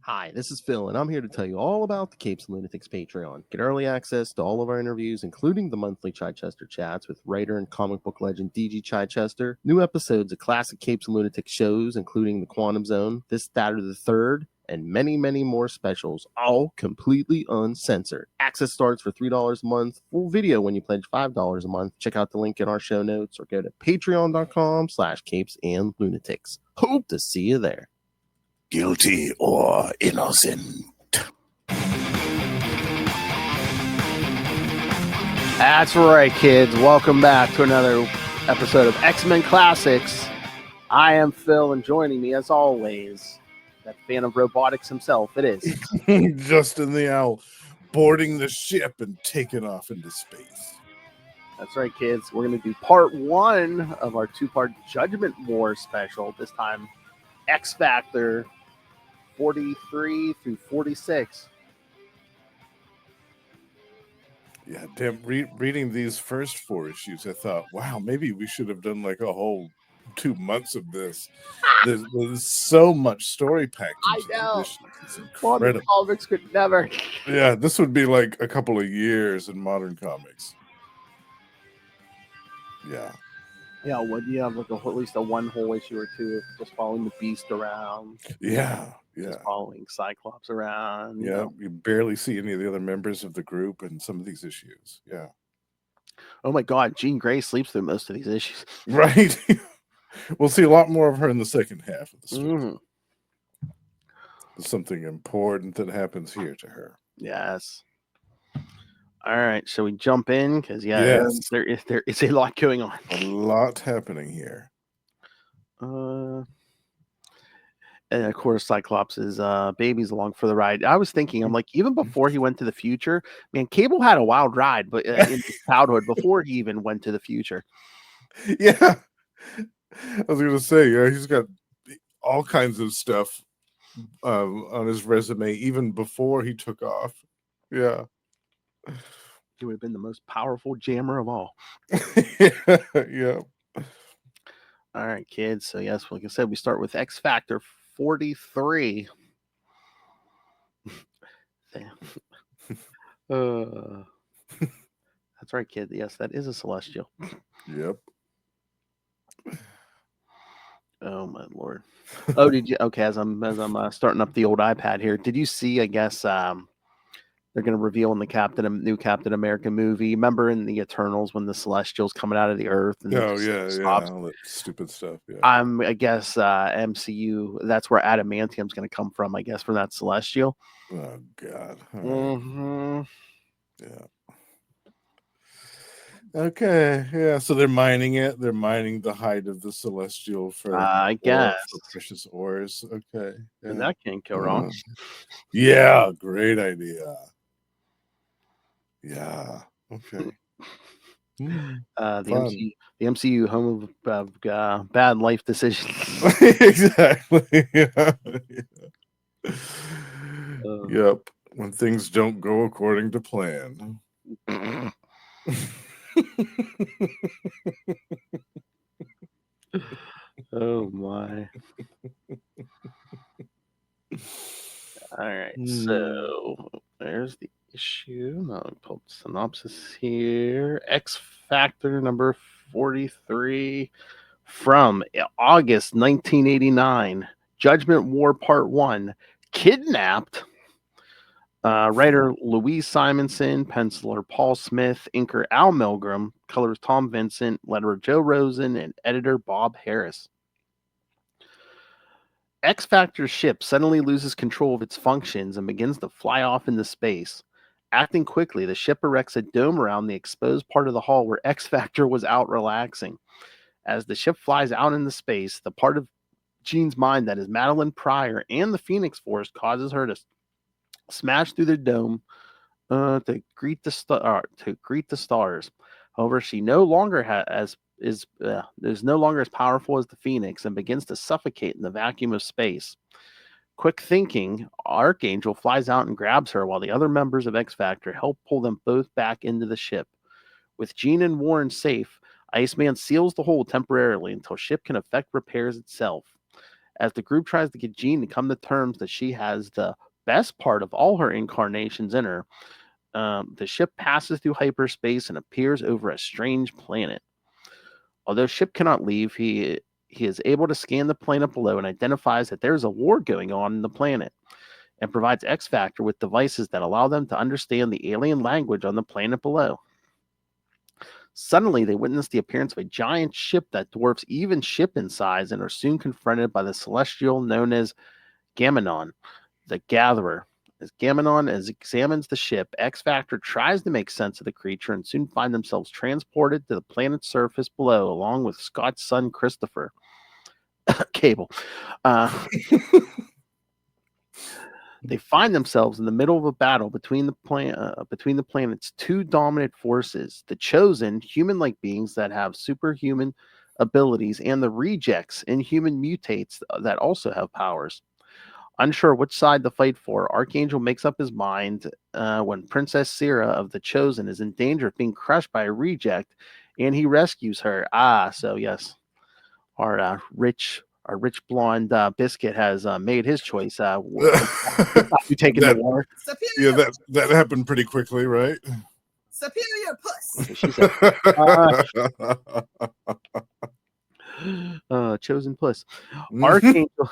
Hi, this is Phil, and I'm here to tell you all about the Capes and Lunatics Patreon. Get early access to all of our interviews, including the monthly Chichester chats with writer and comic book legend DG Chichester, new episodes of classic Capes and Lunatics shows, including The Quantum Zone, This, That, or the Third, and many, many more specials, all completely uncensored. Access starts for $3 a month, full video when you pledge $5 a month. Check out the link in our show notes or go to patreon.com/capesandlunatics. Hope to see you there. Guilty or innocent. That's right, kids. Welcome back to another episode of X-Men Classics. I am Phil, and joining me, as always, that fan of robotics himself, it is Justin the Owl, boarding the ship and taking off into space. That's right, kids. We're going to do part one of our two-part Judgment War special. This time, X Factor 43 through 46. Yeah, damn. Reading these first four issues, I thought, wow, maybe we should have done like a whole 2 months of this. There's so much story packed into I know. It's Modern incredible. comics could never. Yeah, this would be like a couple of years in modern comics. Yeah. Yeah, would you have like at least a one whole issue or two of just following the Beast around? Yeah. Just following Cyclops around. Yeah, you barely see any of the other members of the group in some of these issues. Yeah. Oh my God, Jean Grey sleeps through most of these issues. Right. We'll see a lot more of her in the second half of the story. Mm-hmm. There's something important that happens here to her. Yes. All right, shall we jump in? Because there is a lot going on. A lot happening here. And of course, Cyclops is baby's along for the ride. I was thinking, I'm like, even before he went to the future, man, Cable had a wild ride, but in his childhood before he even went to the future. Yeah, I was gonna say, yeah, he's got all kinds of stuff on his resume even before he took off. Yeah. He would have been the most powerful jammer of all. Yeah. All right, kids. So yes, like I said, we start with X Factor 43. That's right, kid. Yes, that is a Celestial. Yep. Oh my Lord. Oh, did you? Okay, as I'm starting up the old iPad here, did you see? I guess they're going to reveal in the new Captain America movie. Remember in the Eternals when the Celestials coming out of the Earth? And all that stupid stuff. Yeah. I guess MCU. That's where adamantium's going to come from. I guess from that Celestial. Oh God. Mm-hmm. Yeah. Okay. Yeah. So they're mining it. They're mining the hide of the Celestial for I guess for precious ores. Okay. Yeah. And that can't go wrong. Yeah. Great idea. Yeah. Okay. The MCU home of bad life decisions. Exactly. Yeah. Yep. When things don't go according to plan. Oh my. All right, so there's the issue. I'll pull the synopsis here. X Factor number 43 from August 1989. Judgment War Part 1. Kidnapped. Writer Louise Simonson, penciler Paul Smith, inker Al Milgram, colors Tom Vincent, letterer Joe Rosen, and editor Bob Harris. X Factor's ship suddenly loses control of its functions and begins to fly off into space. Acting quickly, the ship erects a dome around the exposed part of the hull where X Factor was out relaxing. As the ship flies out into space, the part of Jean's mind that is Madeline Pryor and the Phoenix Force causes her to smash through the dome to greet the stars. However, she no longer is no longer as powerful as the Phoenix and begins to suffocate in the vacuum of space. Quick thinking, Archangel flies out and grabs her while the other members of X Factor help pull them both back into the ship. With Jean and Warren safe, Iceman seals the hole temporarily until ship can effect repairs itself. As the group tries to get Jean to come to terms that she has the best part of all her incarnations in her, the ship passes through hyperspace and appears over a strange planet. Although Ship cannot leave, he is able to scan the planet below and identifies that there's a war going on in the planet, and provides X Factor with devices that allow them to understand the alien language on the planet below. Suddenly, they witness the appearance of a giant ship that dwarfs even Ship in size and are soon confronted by the celestial known as Gammenon the Gatherer. As Gammenon examines the ship, X Factor tries to make sense of the creature and soon find themselves transported to the planet's surface below, along with Scott's son Christopher. Cable. They find themselves in the middle of a battle between the planet's two dominant forces: the chosen, human-like beings that have superhuman abilities, and the rejects, inhuman mutates that also have powers. Unsure which side to fight for, Archangel makes up his mind when Princess Syrah of the Chosen is in danger of being crushed by a reject, and he rescues her. So yes, our rich blonde biscuit has made his choice. You taking the war? That happened pretty quickly, right? Superior puss. She said, chosen puss. Archangel.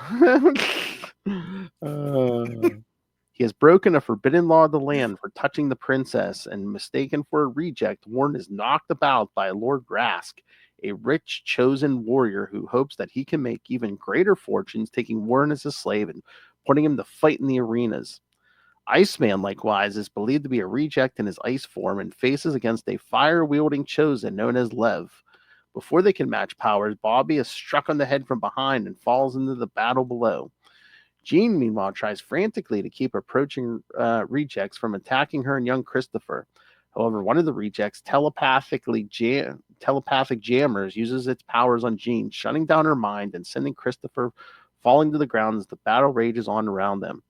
He has broken a forbidden law of the land for touching the princess, and mistaken for a reject, Warren is knocked about by Lord Rask, a rich chosen warrior who hopes that he can make even greater fortunes taking Warren as a slave and putting him to fight in the arenas. Iceman, likewise, is believed to be a reject in his ice form and faces against a fire-wielding chosen known as Lev. Before they can match powers, Bobby is struck on the head from behind and falls into the battle below. Jean, meanwhile, tries frantically to keep approaching rejects from attacking her and young Christopher. However, one of the rejects, telepathic jammers, uses its powers on Jean, shutting down her mind and sending Christopher falling to the ground as the battle rages on around them.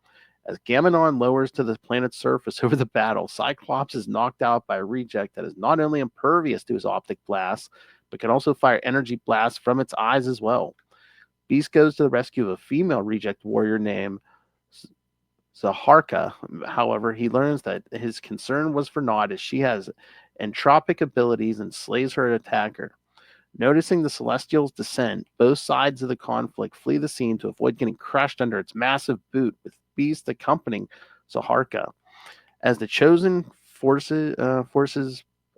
As Gammenon lowers to the planet's surface over the battle, Cyclops is knocked out by a reject that is not only impervious to his optic blasts, but can also fire energy blasts from its eyes as well. Beast goes to the rescue of a female reject warrior named Zaharka. However, he learns that his concern was for naught, as she has entropic abilities and slays her attacker. Noticing the Celestials' descent, both sides of the conflict flee the scene to avoid getting crushed under its massive boot, with Beast accompanying Zaharka. As the chosen forces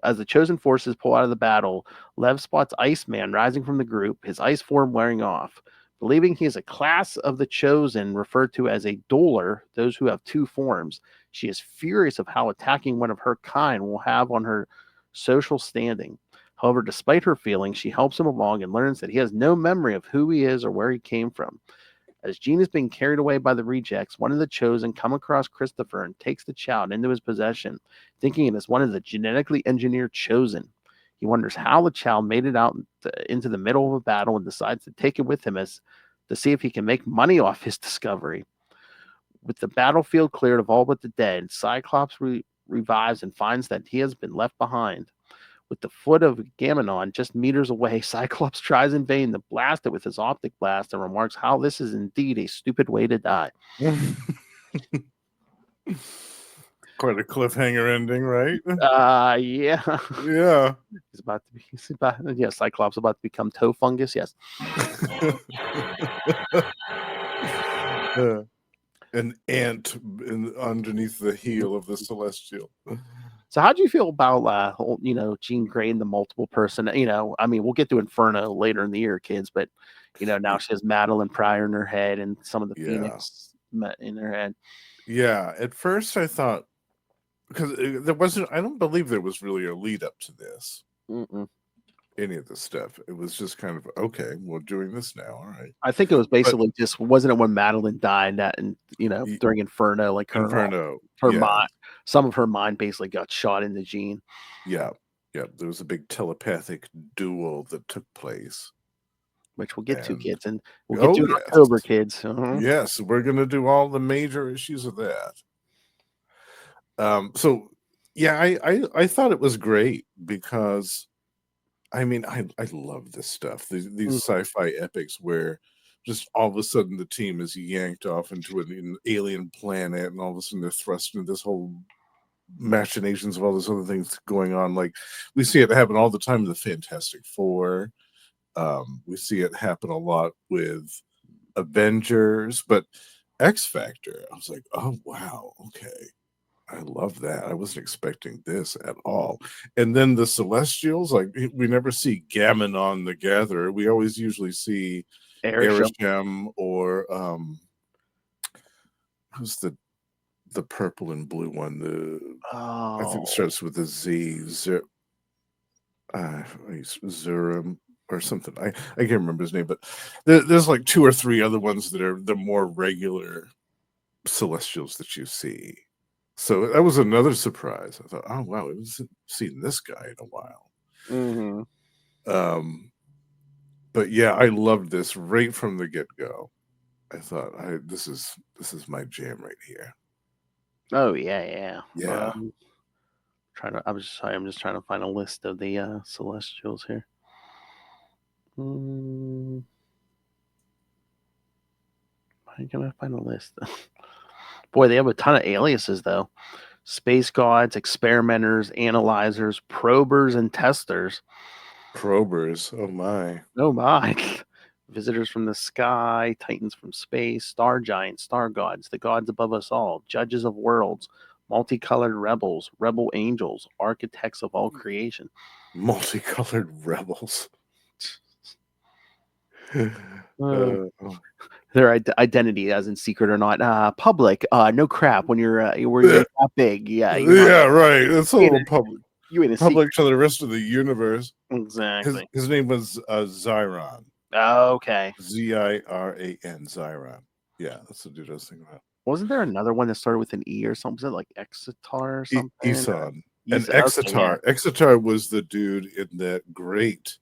pull out of the battle, Lev spots Iceman rising from the group, his ice form wearing off. Believing he is a class of the chosen referred to as a dueler, those who have two forms, she is furious of how attacking one of her kind will have on her social standing. However, despite her feelings, she helps him along and learns that he has no memory of who he is or where he came from. As Jean is being carried away by the rejects, one of the chosen come across Christopher and takes the child into his possession, thinking it is one of the genetically engineered chosen. He wonders how the child made it out into the middle of a battle and decides to take it with him to see if he can make money off his discovery. With the battlefield cleared of all but the dead, Cyclops revives and finds that he has been left behind. With the foot of Gammenon just meters away, Cyclops tries in vain to blast it with his optic blast and remarks how this is indeed a stupid way to die. Quite a cliffhanger ending, right? Yeah. Yeah. Cyclops about to become toe fungus, yes. An ant underneath the heel of the Celestial. So how do you feel about Jean Grey and the multiple person? We'll get to Inferno later in the year, kids, but now she has Madeline Pryor in her head and some of the Phoenix in her head. Yeah, at first I thought, because I don't believe there was really a lead up to this. Any of this stuff. It was just kind of, okay, we're doing this now. All right. I think it was basically wasn't it when Madeline died during Inferno, like her mind, some of her mind basically got shot into Jean. Yeah. There was a big telepathic duel that took place. Which we'll get to, kids, and we'll get to October, kids. Yes, we're going to do all the major issues of that. So, yeah, I thought it was great because, I love this stuff. These sci-fi epics where just all of a sudden the team is yanked off into an alien planet, and all of a sudden they're thrust into this whole machinations of all those other things going on. Like we see it happen all the time in the Fantastic Four. We see it happen a lot with Avengers, but X Factor, I was like, oh wow, okay. I love that. I wasn't expecting this at all. And then the Celestials, like we never see Gammenon the Gatherer. We always usually see Arishem or who's the purple and blue one? I think it starts with a Z. Zurum or something. I can't remember his name, but there's like 2 or 3 other ones that are the more regular Celestials that you see. So that was another surprise. I thought, oh wow, I haven't seen this guy in a while. Mm-hmm. But yeah, I loved this right from the get-go. I thought, this is my jam right here. Oh yeah. Yeah. I'm just trying to find a list of the Celestials here. How can I find a list? Boy, they have a ton of aliases though. Space gods, experimenters, analyzers, probers, and testers. Probers. Oh my. Oh my. Visitors from the sky, titans from space, star giants, star gods, the gods above us all, judges of worlds, multicolored rebels, rebel angels, architects of all creation. Multicolored rebels. Their identity, as in secret or not, public. No crap. When you're that big, yeah. Right. It's a little public. You ain't a public to the rest of the universe. Exactly. His name was Zyron. Okay. Ziran. Zyron. Yeah, that's the dude I was thinking about. Wasn't there another one that started with an E or something? Was it like Exitar or something? Eson. And Exitar. Okay, yeah. Exitar was the dude in that great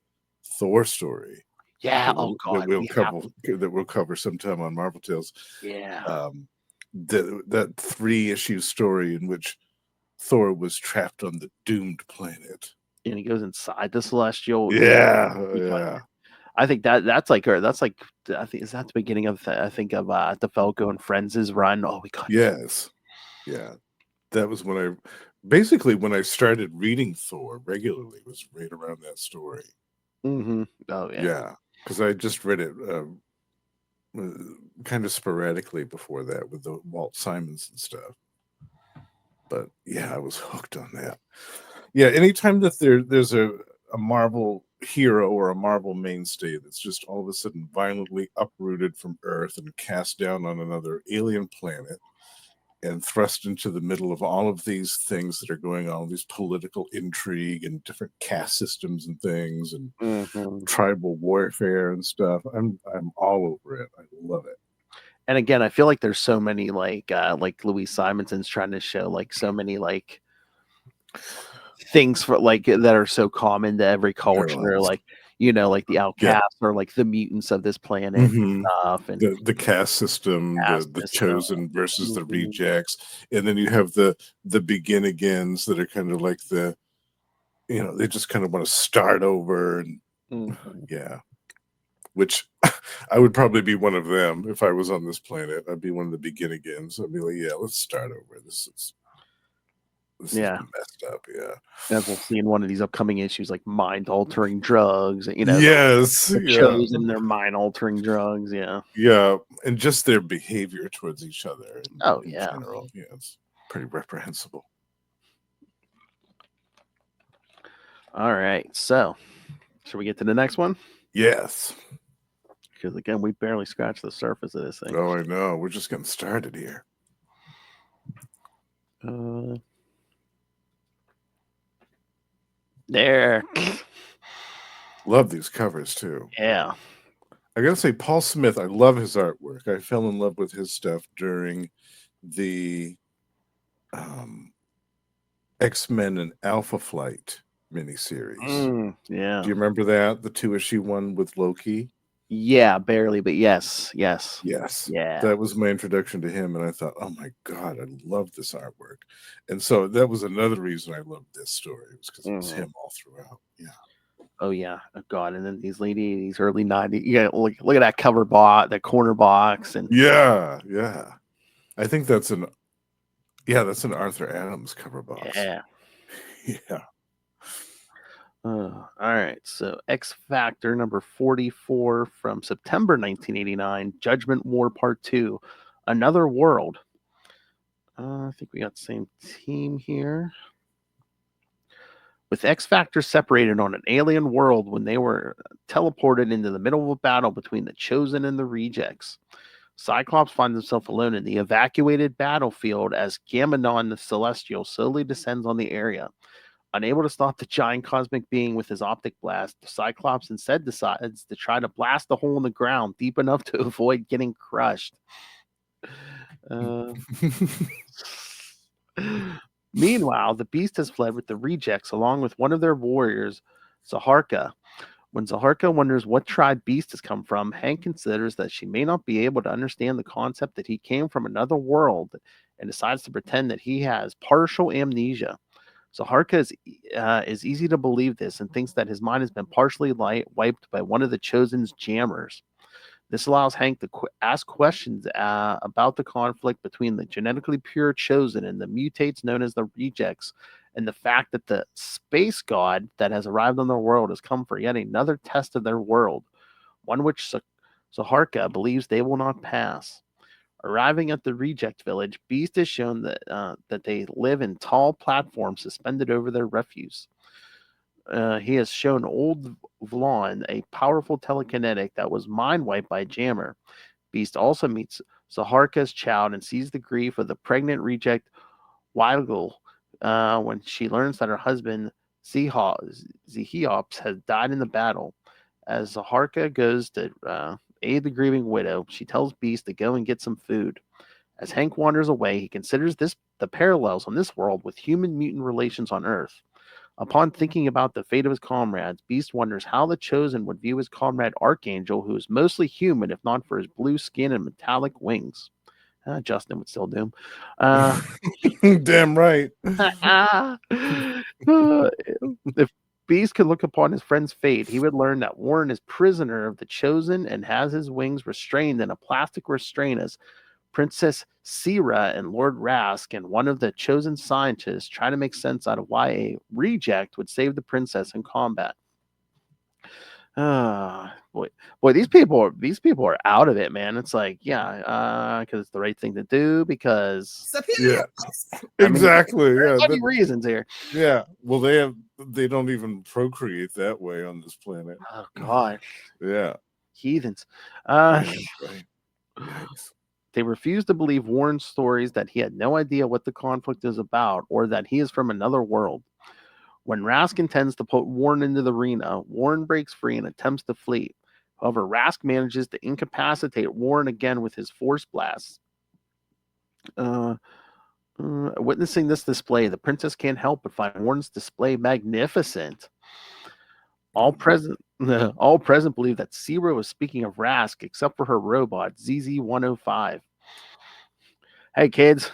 Thor story. Yeah. Oh god. That we'll cover sometime on Marvel Tales. Yeah. That 3-issue story in which Thor was trapped on the doomed planet, and he goes inside the Celestial. Yeah. I think that's like I think is that the beginning of the Falco and Friends' run. Oh, we got yes, yeah. That was when I started reading Thor regularly. Was right around that story. Mm-hmm. Oh yeah. Yeah, because I just read it kind of sporadically before that with the Walt Simons and stuff. But yeah, I was hooked on that. Yeah, anytime that there's a Marvel hero or a Marvel mainstay that's just all of a sudden violently uprooted from Earth and cast down on another alien planet and thrust into the middle of all of these things that are going on, these political intrigue and different caste systems and things and tribal warfare and stuff, I'm all over it. I love it. And again, I feel like there's so many like Louise Simonson's trying to show like so many like things for like that are so common to every culture, like like the outcasts or like the mutants of this planet and stuff, and the caste system, the chosen versus the rejects, and then you have the begin agains that are kind of like they just kind of want to start over and yeah. Which I would probably be one of them if I was on this planet. I'd be one of the begin agains. I'd be like, yeah, let's start over. This is messed up. Yeah. As we'll see in one of these upcoming issues, like mind altering drugs. Yes, the chosen, their mind altering drugs. Yeah. Yeah, and just their behavior towards each other. In yeah. general, yeah, it's pretty reprehensible. All right, so should we get to the next one? Yes. Because again, we barely scratched the surface of this thing. Oh, I know. We're just getting started here. There. Love these covers too. Yeah. I gotta say, Paul Smith, I love his artwork. I fell in love with his stuff during the X-Men and Alpha Flight miniseries. Yeah. Do you remember that? The 2-issue one with Loki? Yeah, barely, but yes. Yeah. That was my introduction to him, and I thought, oh my god, I love this artwork. And so that was another reason I loved this story, was because it was him all throughout. Yeah. Oh yeah, oh god! And then these early '90s. Yeah, look at that cover box, that corner box, and yeah. I think that's an Arthur Adams cover box. yeah. Yeah. All right, so X Factor number 44 from September 1989, Judgment War Part 2, Another World. I think we got the same team here. With X Factor separated on an alien world when they were teleported into the middle of a battle between the Chosen and the Rejects, Cyclops finds himself alone in the evacuated battlefield as Gammenon the Celestial slowly descends on the area. Unable to stop the giant cosmic being with his optic blast, Cyclops instead decides to try to blast a hole in the ground deep enough to avoid getting crushed. Meanwhile, the Beast has fled with the Rejects along with one of their warriors, Zaharka. When Zaharka wonders what tribe Beast has come from, Hank considers that she may not be able to understand the concept that he came from another world and decides to pretend that he has partial amnesia. Zaharka is easy to believe this and thinks that his mind has been partially wiped by one of the Chosen's jammers. This allows Hank to ask questions about the conflict between the genetically pure Chosen and the mutates known as the Rejects, and the fact that the space god that has arrived on their world has come for yet another test of their world, one which Zaharka believes they will not pass. Arriving at the Reject Village, Beast is shown that they live in tall platforms suspended over their refuse. He has shown old Vlon a powerful telekinetic that was mind wiped by Jammer. Beast also meets Zaharka's child and sees the grief of the pregnant reject Weigel when she learns that her husband Zehiops has died in the battle. As Zaharka goes to aid the grieving widow, she tells Beast to go and get some food. As Hank wanders away, he considers the parallels on this world with human mutant relations on Earth. Upon thinking about the fate of his comrades, Beast wonders how the Chosen would view his comrade Archangel, who is mostly human if not for his blue skin and metallic wings. Justin would still do him. Damn right. If Beast could look upon his friend's fate, he would learn that Warren is prisoner of the Chosen and has his wings restrained in a plastic restraint as Princess Sira and Lord Rask and one of the Chosen scientists try to make sense out of why a reject would save the princess in combat. Boy, these people are out of it, man. It's like, yeah, because it's the right thing to do. Because Superior. Exactly. Yeah, many reasons here. Yeah, well, they don't even procreate that way on this planet. Oh God, Yeah, heathens. right. Yikes. They refuse to believe Warren's stories that he had no idea what the conflict is about or that he is from another world. When Rask intends to put Warren into the arena, Warren breaks free and attempts to flee. However, Rask manages to incapacitate Warren again with his force blasts. Witnessing this display, the princess can't help but find Warren's display magnificent. All present believe that Sira was speaking of Rask, except for her robot, ZZ-105. Hey, kids.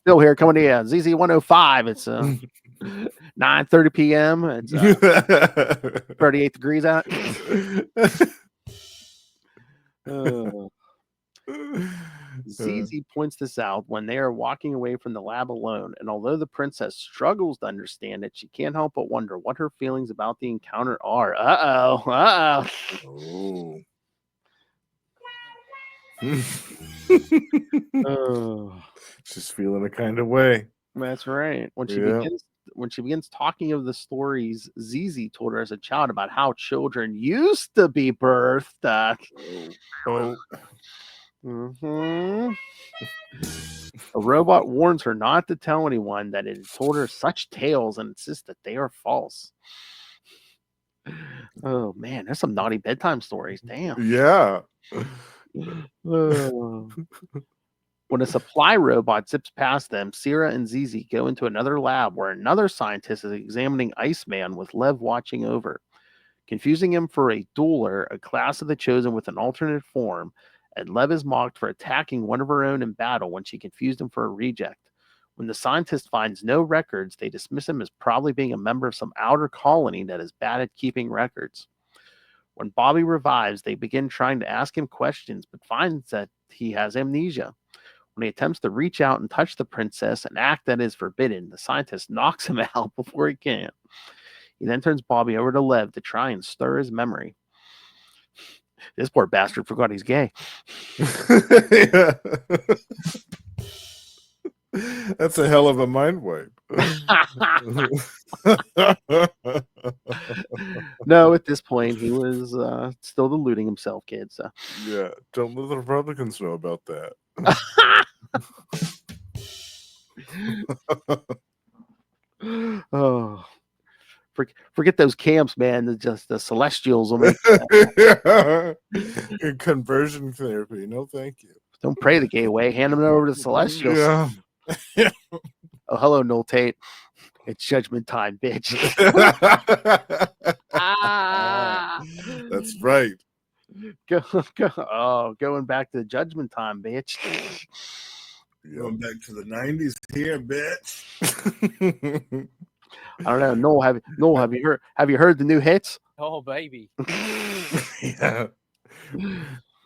Still here coming to you. ZZ-105. It's 9:30 p.m. It's 38 degrees out. ZZ points this out when they are walking away from the lab alone, and although the princess struggles to understand it, she can't help but wonder what her feelings about the encounter are. She's feeling a kind of way. That's right. When she begins talking of the stories ZZ told her as a child about how children used to be birthed. A robot warns her not to tell anyone that it told her such tales and insists that they are false. Oh man, there's some naughty bedtime stories. Damn. Yeah. When a supply robot zips past them, Sira and ZZ go into another lab where another scientist is examining Iceman with Lev watching over. Confusing him for a dueler, a class of the Chosen with an alternate form, and Lev is mocked for attacking one of her own in battle when she confused him for a reject. When the scientist finds no records, they dismiss him as probably being a member of some outer colony that is bad at keeping records. When Bobby revives, they begin trying to ask him questions, but finds that he has amnesia. When he attempts to reach out and touch the princess, an act that is forbidden, the scientist knocks him out before he can. He then turns Bobby over to Lev to try and stir his memory. This poor bastard forgot he's gay. Yeah. That's a hell of a mind wipe. No, at this point, he was still deluding himself, kids. So. Yeah, don't let the Republicans know about that. Oh, forget those camps, man. Just the Celestials will make conversion therapy. No, thank you. Don't pray the gay way. Hand them over to the Celestials. Yeah. Oh, hello, Noel Tate. It's judgment time, bitch. That's right. Going back to judgment time, bitch. Going back to the 90s here, bitch. I don't know. Noel, have you heard the new hits? Oh, baby. Yeah.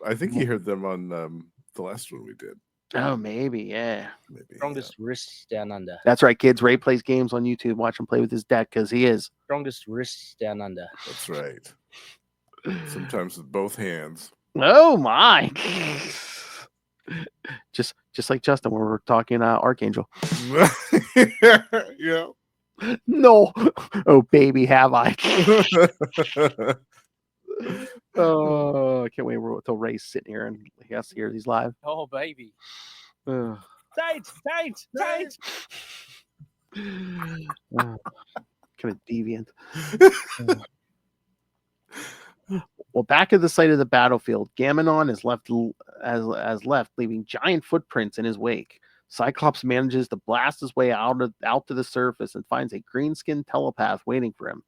I think you heard them on the last one we did. Oh, maybe, yeah. Maybe. Strongest wrists down under. That's right, kids. Ray plays games on YouTube. Watch him play with his deck because he is. Strongest wrists down under. That's right. Sometimes with both hands. Oh my! just like Justin, when we're talking Archangel. Yeah. No. Oh baby, have I? Oh, I can't wait until Ray's sitting here and he has to hear these live. Oh, baby. Ugh. Tight. Kind of deviant. Well, back at the site of the battlefield, Gammenon is left, leaving giant footprints in his wake. Cyclops manages to blast his way out to the surface and finds a green-skinned telepath waiting for him.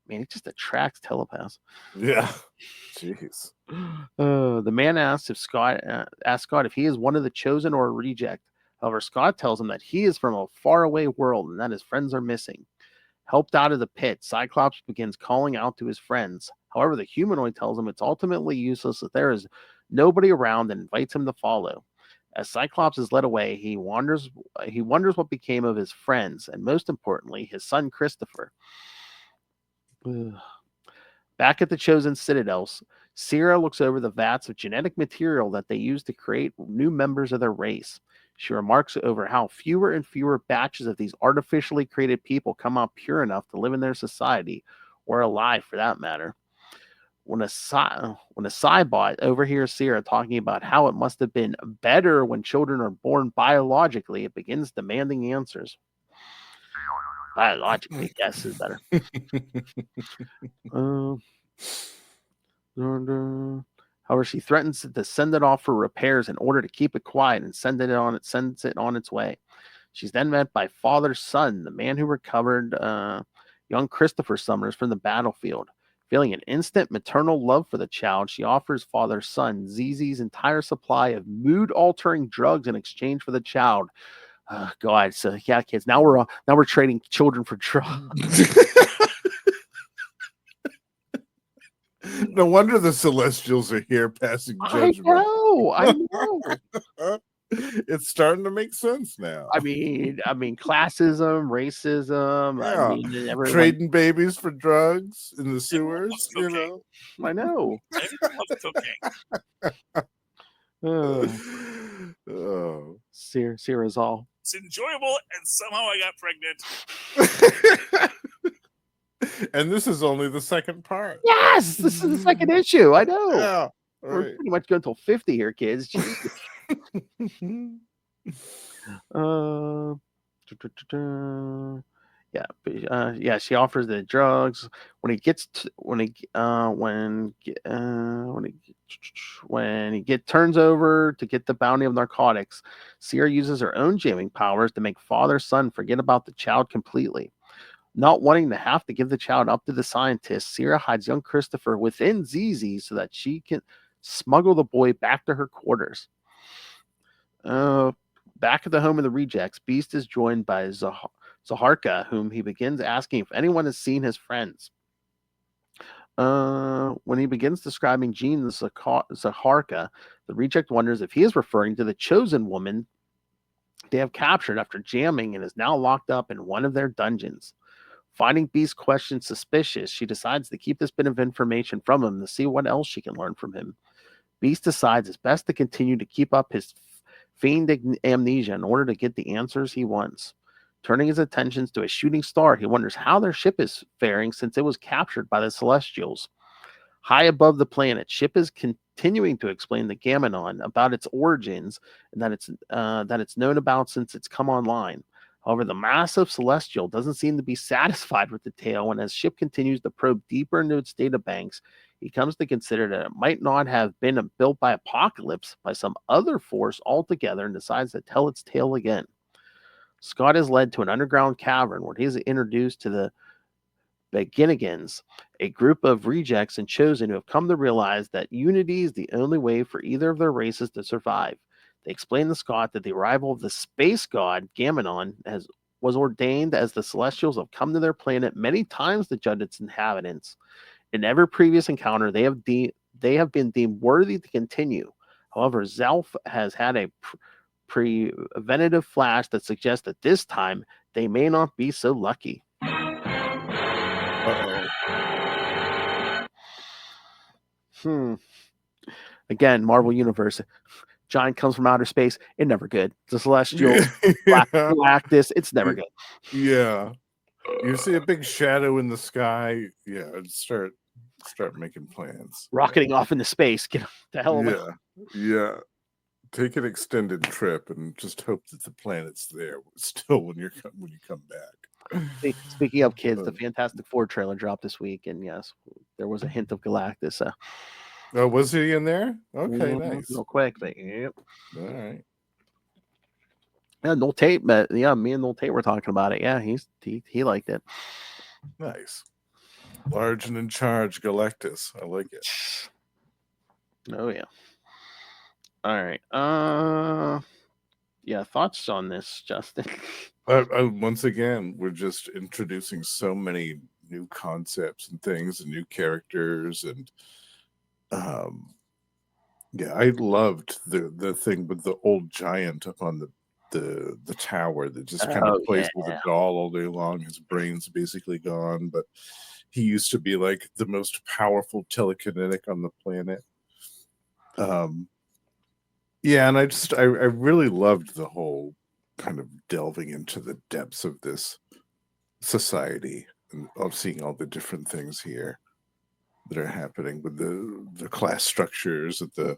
Man, it just attracts telepaths. Yeah. Jeez. The man asks Scott if he is one of the chosen or a reject. However, Scott tells him that he is from a faraway world and that his friends are missing. Helped out of the pit, Cyclops begins calling out to his friends. However, the humanoid tells him it's ultimately useless, that there is nobody around, and invites him to follow. As Cyclops is led away, he wonders what became of his friends, and most importantly, his son Christopher. Back at the Chosen Citadel, Sierra looks over the vats of genetic material that they use to create new members of their race. She remarks over how fewer and fewer batches of these artificially created people come out pure enough to live in their society, or alive for that matter. When a Cybot overhears Sierra talking about how it must have been better when children are born biologically, it begins demanding answers. Biologically, yes, is better. However, she threatens to send it off for repairs in order to keep it quiet and sends it on its way. She's then met by Father's son, the man who recovered young Christopher Summers from the battlefield. Feeling an instant maternal love for the child, she offers Father's son ZZ's entire supply of mood-altering drugs in exchange for the child. God, so yeah, kids. Now we're trading children for drugs. No wonder the Celestials are here passing judgment. I know. It's starting to make sense now. I mean, classism, racism. Yeah. I mean, everyone... trading babies for drugs in the sewers. You know. I know. Sierra's all. It's enjoyable, and somehow I got pregnant. And this is only the second part. Yes, this is the second issue. I know. Yeah, we're right. pretty much going until 50 here, kids. Yeah. She offers the drugs when he turns over to get the bounty of narcotics. Sierra uses her own jamming powers to make father son forget about the child completely. Not wanting to have to give the child up to the scientist, Sierra hides young Christopher within ZZ so that she can smuggle the boy back to her quarters. Back at the home of the rejects, Beast is joined by Zaharka, whom he begins asking if anyone has seen his friends. When he begins describing Jean Zaharka, the reject wonders if he is referring to the chosen woman they have captured after jamming and is now locked up in one of their dungeons. Finding Beast's question suspicious, she decides to keep this bit of information from him to see what else she can learn from him. Beast decides it's best to continue to keep up his feigned amnesia in order to get the answers he wants. Turning his attentions to a shooting star, he wonders how their ship is faring since it was captured by the Celestials. High above the planet, Ship is continuing to explain to Gammenon about its origins and that it's known about since it's come online. However, the massive Celestial doesn't seem to be satisfied with the tale, and as Ship continues to probe deeper into its data banks, he comes to consider that it might not have been built by Apocalypse, by some other force altogether, and decides to tell its tale again. Scott is led to an underground cavern where he is introduced to the Beginnigans, a group of rejects and chosen who have come to realize that unity is the only way for either of their races to survive. They explain to Scott that the arrival of the space god Gammenon was ordained as the Celestials have come to their planet many times to judge its inhabitants. In every previous encounter, they have been deemed worthy to continue. However, Zelf has had a preventative flash that suggests that this time they may not be so lucky. Again, Marvel Universe. Giant comes from outer space. It's never good. The Celestials, Galactus. It's never good. Yeah. You see a big shadow in the sky. Yeah, start making plans. Rocketing off into space. Get the hell away. Yeah. Take an extended trip and just hope that the planet's there still when you come back. Speaking of kids, the Fantastic Four trailer dropped this week, and yes, there was a hint of Galactus. Oh, was he in there? Okay, nice. Real quick, but yep. All right. Yeah, Noel Tate, but yeah, me and Noel Tate were talking about it. Yeah, he liked it. Nice. Large and in charge Galactus. I like it. Oh yeah. All right. Yeah, thoughts on this, Justin? Once again, we're just introducing so many new concepts and things and new characters, and yeah, I loved the thing with the old giant up on the tower that just kind of plays with a doll all day long. His brain's basically gone, but he used to be like the most powerful telekinetic on the planet. Yeah, and I really loved the whole kind of delving into the depths of this society and of seeing all the different things here that are happening with the class structures, at the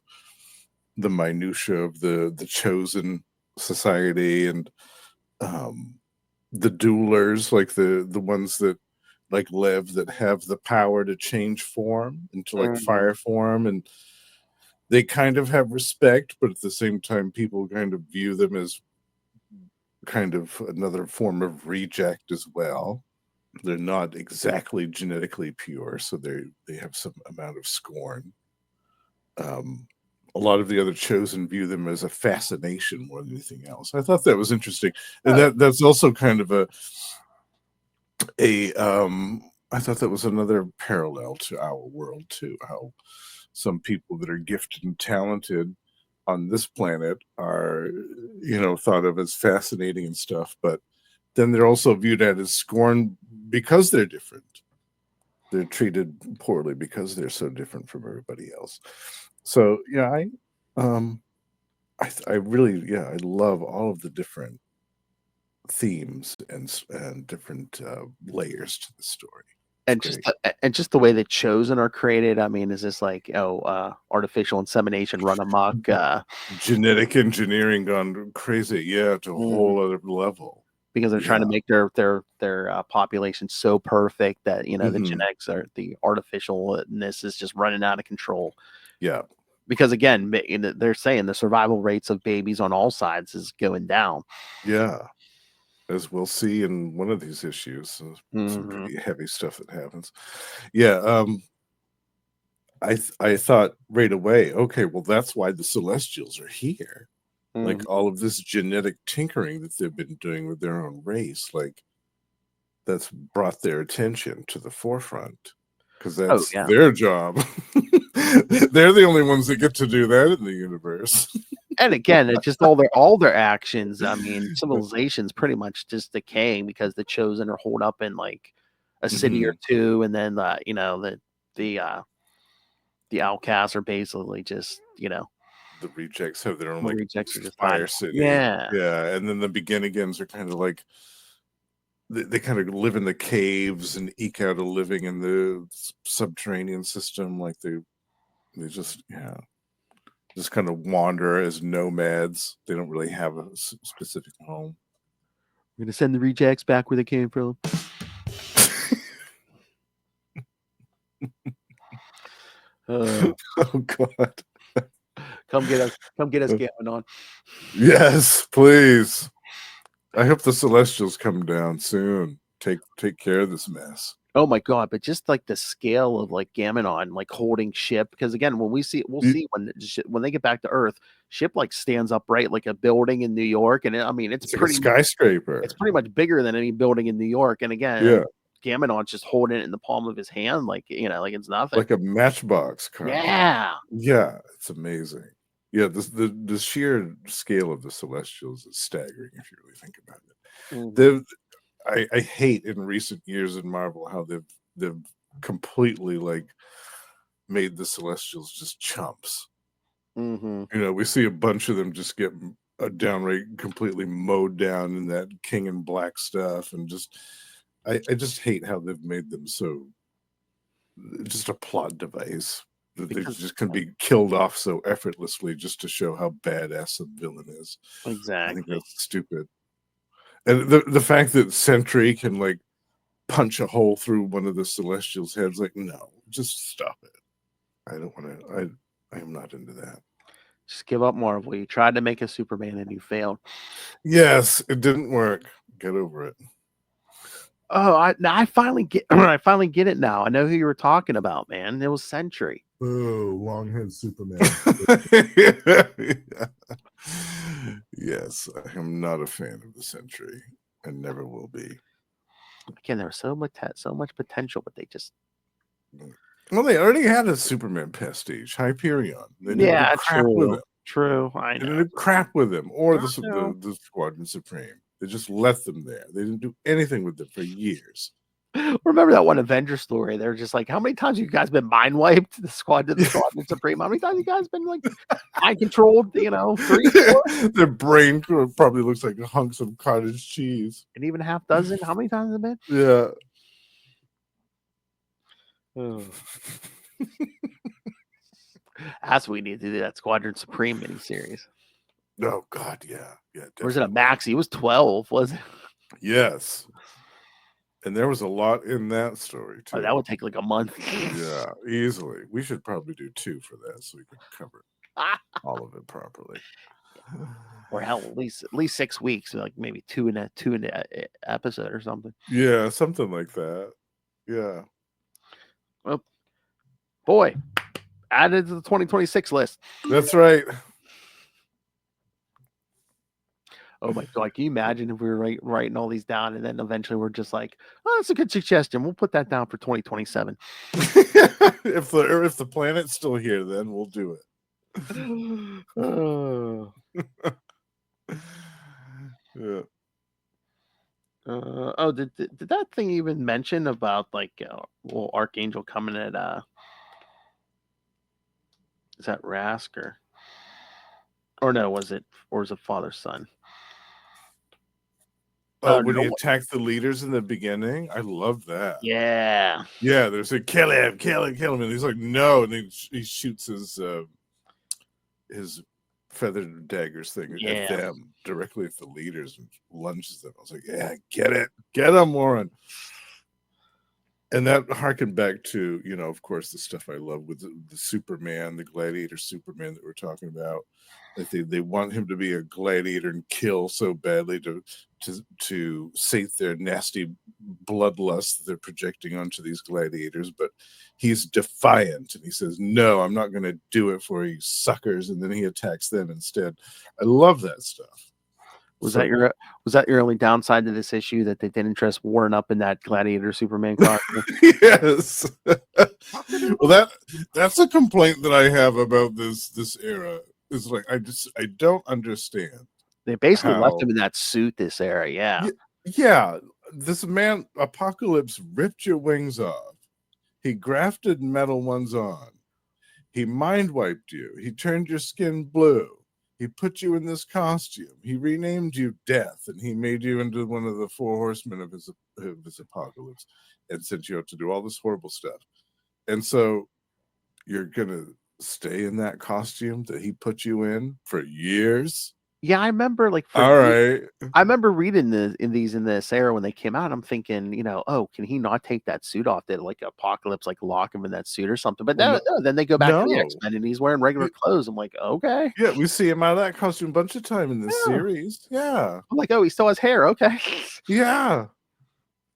minutia of the chosen society, and the duelers, like the ones that like Lev, that have the power to change form into like fire form, and they kind of have respect, but at the same time people kind of view them as kind of another form of reject as well. They're not exactly genetically pure, so they have some amount of scorn. A lot of the other chosen view them as a fascination more than anything else. I thought that was interesting, and that's also kind of I thought that was another parallel to our world too. How some people that are gifted and talented on this planet are, thought of as fascinating and stuff, but then they're also viewed as scorn because they're different. They're treated poorly because they're so different from everybody else. So yeah, I really, I love all of the different themes and different layers to the story. And just the way the chosen are created. I mean, is this like artificial insemination run amok? Genetic engineering gone crazy, to a whole other level. Because they're trying to make their population so perfect that the genetics are, the artificialness is just running out of control. Yeah. Because again, they're saying the survival rates of babies on all sides is going down. Yeah. As we'll see in one of these issues, some pretty heavy stuff that happens. Yeah. I thought right away, okay, well, that's why the Celestials are here. Like all of this genetic tinkering that they've been doing with their own race, like that's brought their attention to the forefront because that's their job. They're the only ones that get to do that in the universe. And again, it's just all their actions. I mean, civilization's pretty much just decaying because the chosen are holed up in like a city or two, and then you know, the outcasts are basically just, you know, the rejects have their own the like rejects are just fire fine. city. Yeah. And then the begin-agains are kind of like they kind of live in the caves and eke out a living in the subterranean system. Like they just just kind of wander as nomads. They don't really have a specific home. We're gonna send the rejects back where they came from. Oh God! Come get us, Gammenon. Yes, please. I hope the Celestials come down soon. Take care of this mess. Oh my God! But just like the scale of like Gammenon, like holding ship, because again, when we'll see when they get back to Earth, ship like stands upright like a building in New York, and I mean it's like pretty a skyscraper. It's pretty much bigger than any building in New York, and again, Gammenon's just holding it in the palm of his hand, like, you know, like it's nothing, like a matchbox car. Yeah, it's amazing. Yeah, the sheer scale of the Celestials is staggering if you really think about it. I hate in recent years in Marvel how they've completely like made the Celestials just chumps. You know, we see a bunch of them just get downright completely mowed down in that King in Black stuff, and just I just hate how they've made them so just a plot device. They just can be killed off so effortlessly just to show how badass the villain is. Exactly. I think that's stupid. And the fact that Sentry can like punch a hole through one of the Celestials' heads, like, no, just stop it. I don't want to. I am not into that. Just give up, Marvel. You tried to make a Superman and you failed. Yes, it didn't work. Get over it. Oh, I finally get I finally get it now. I know who you were talking about, man. It was Sentry. Oh, long-haired Superman. Yes, I am not a fan of the Sentry and never will be. Again, there was so much potential, but they just Well, they already had a Superman pastiche, Hyperion. They didn't do crap with him. True, I know. They didn't do crap with him or the Squadron Supreme. They just left them there. They didn't do anything with them for years. Remember that one Avenger story? They're just like, how many times have you guys been mind wiped? The Squadron Supreme. How many times you guys been like mind controlled? You know, 3, 4? Their brain probably looks like hunks of cottage cheese. And even a half dozen. How many times have it been? Yeah. Oh. That's what we need to do. That Squadron Supreme miniseries. Oh God, yeah. Or was it a Maxi? It was 12, was it? Yes. And there was a lot in that story too. Oh, that would take like a month. Yeah, easily. We should probably do 2 for that so we can cover all of it properly. Or hell, at least 6 weeks, like maybe two in a episode or something. Yeah, something like that. Yeah. Well, boy, added to the 2026 list. That's right. Oh my God, can you imagine if we were writing all these down and then eventually we're just like, oh, that's a good suggestion. We'll put that down for 2027. If the planet's still here, then we'll do it. Oh. Yeah. Did that thing even mention about like Archangel coming at is that Rask or no, was it father son? When he attacked the leaders in the beginning, I love that. Yeah. Yeah, there's a kill him, and he's like, no, and he shoots his feathered daggers thing at them directly at the leaders and lunges them. I was like, yeah, get it, get him, Warren. And that harkened back to, of course, the stuff I love with the Superman, the gladiator Superman that we're talking about. That they want him to be a gladiator and kill so badly to sate their nasty bloodlust that they're projecting onto these gladiators. But he's defiant and he says, "No, I'm not going to do it for you suckers." And then he attacks them instead. I love that stuff. Was that your only downside to this issue, that they didn't dress Warren up in that gladiator Superman costume? Yes. Well, that's a complaint that I have about this era. Is like I don't understand. They basically left him in that suit this era. Yeah. This man Apocalypse ripped your wings off. He grafted metal ones on. He mind wiped you. He turned your skin blue. He put you in this costume. He renamed you Death, and he made you into one of the 4 horsemen of his apocalypse, and sent you out to do all this horrible stuff. And so you're gonna stay in that costume that he put you in for years? Yeah, I remember All right. I remember reading in this era when they came out. I'm thinking, oh, can he not take that suit off? Did Apocalypse lock him in that suit or something? But no, then they go back to the X-Men and he's wearing regular clothes. I'm like, okay. Yeah, we see him out of that costume a bunch of time in this series. Yeah. I'm like, oh, he still has hair. Okay. Yeah.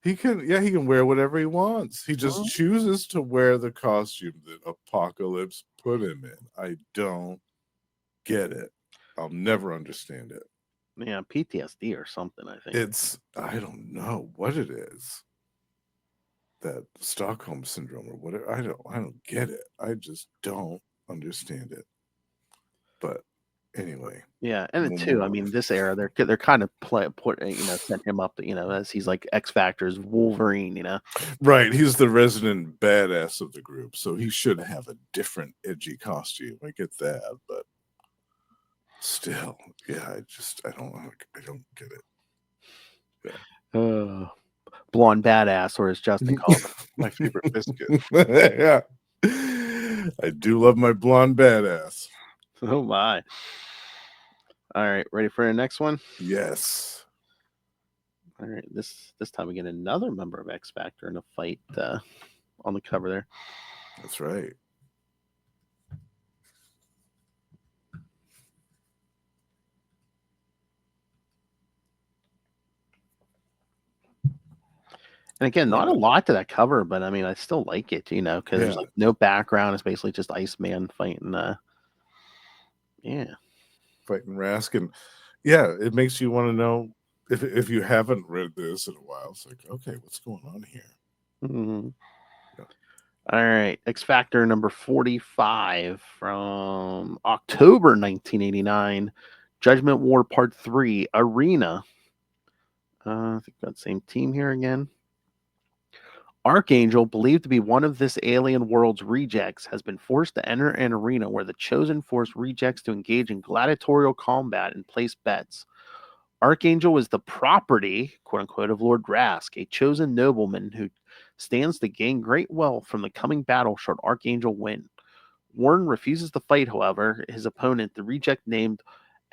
He can wear whatever he wants. He just chooses to wear the costume that Apocalypse put him in. I don't get it. I'll never understand it. Yeah, PTSD or something, I think. I don't know what it is. That Stockholm syndrome or whatever. I don't get it. I just don't understand it. But anyway. Yeah, and too, I mean, this era they're kind of sent him up, as he's like X Factor's Wolverine, Right, he's the resident badass of the group, so he should have a different edgy costume. I get that, but still, yeah, I don't get it. Yeah. Blonde badass, or as Justin calls it, my favorite biscuit. Yeah, I do love my blonde badass. Oh my! All right, ready for the next one? Yes. All right, this time we get another member of X Factor in a fight on the cover there. That's right. And again, not a lot to that cover, but I mean, I still like it, because there's no background. It's basically just Iceman fighting. Fighting Rask, and it makes you want to know if you haven't read this in a while. It's like, okay, what's going on here? Mm-hmm. Yeah. All right, X Factor number 45 from October 1989, Judgment War Part 3, Arena. I think that same team here again. Archangel, believed to be one of this alien world's rejects, has been forced to enter an arena where the chosen force rejects to engage in gladiatorial combat and place bets. Archangel is the property, quote-unquote, of Lord Rask, a chosen nobleman who stands to gain great wealth from the coming battle should Archangel win. Warren refuses to fight, however, his opponent, the reject named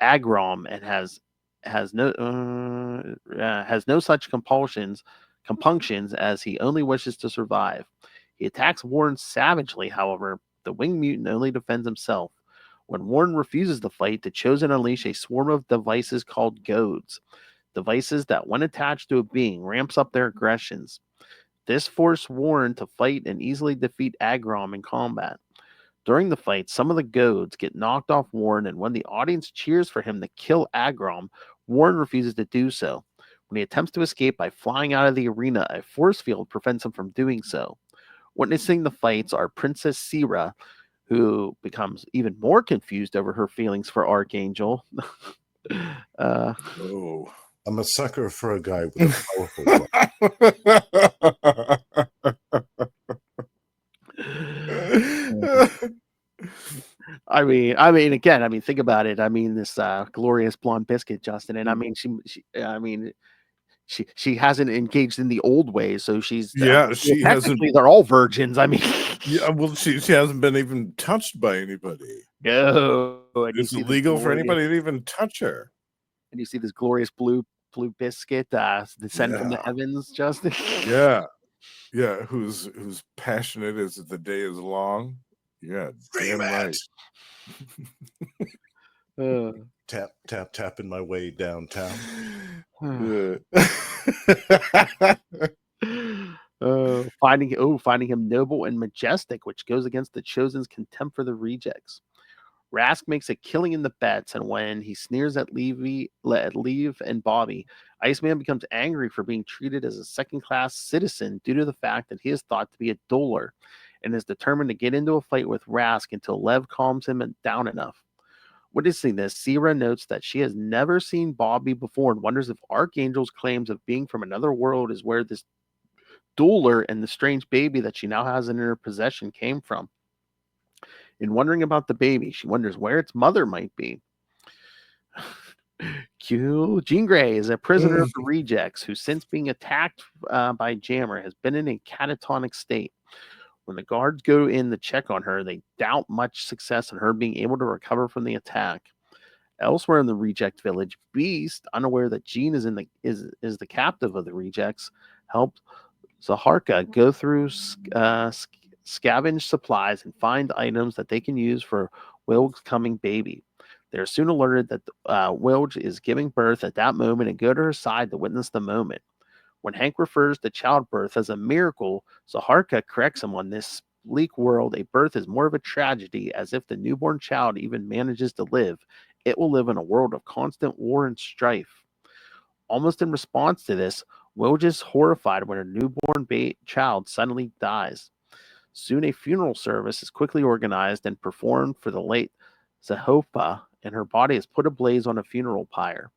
Agrom, and has no such compunctions as he only wishes to survive. He attacks Warren savagely, however. The winged mutant only defends himself. When Warren refuses to fight, the Chosen unleash a swarm of devices called goads. Devices that, when attached to a being, ramps up their aggressions. This forced Warren to fight and easily defeat Agrom in combat. During the fight, some of the goads get knocked off Warren, and when the audience cheers for him to kill Agrom, Warren refuses to do so. When he attempts to escape by flying out of the arena, a force field prevents him from doing so. Witnessing the fights are Princess Sira, who becomes even more confused over her feelings for Archangel. I'm a sucker for a guy with a powerful I mean, again, think about it. This glorious blonde biscuit, Justin, and she hasn't engaged in the old ways, so she's she hasn't. They're all virgins. Yeah, well, she hasn't been even touched by anybody. No, it's illegal for anybody to even touch her. And you see this glorious blue biscuit descend from the heavens, Justin. Yeah, Yeah, who's passionate as the day is long. Yeah, Scream damn right. Tap, tap, tapping my way downtown. Finding him noble and majestic, which goes against the Chosen's contempt for the rejects. Rask makes a killing in the bets, and when he sneers at Leave and Bobby, Iceman becomes angry for being treated as a second-class citizen due to the fact that he is thought to be a dueler, and is determined to get into a fight with Rask until Lev calms him down enough. Witnessing this, Sierra notes that she has never seen Bobby before and wonders if Archangel's claims of being from another world is where this dueler and the strange baby that she now has in her possession came from. In wondering about the baby, she wonders where its mother might be. Jean Grey is a prisoner of the rejects who, since being attacked by Jammer, has been in a catatonic state. When the guards go in to check on her, they doubt much success in her being able to recover from the attack. Elsewhere in the reject village, Beast, unaware that Jean is the captive of the rejects, helps Zaharka go through scavenge supplies and find items that they can use for Wilg's coming baby. They are soon alerted that Wilg is giving birth at that moment and go to her side to witness the moment. When Hank refers to childbirth as a miracle, Zaharka corrects him on this bleak world. A birth is more of a tragedy, as if the newborn child even manages to live, it will live in a world of constant war and strife. Almost in response to this, Wilg is horrified when her newborn child suddenly dies. Soon a funeral service is quickly organized and performed for the late Zahopa, and her body is put ablaze on a funeral pyre.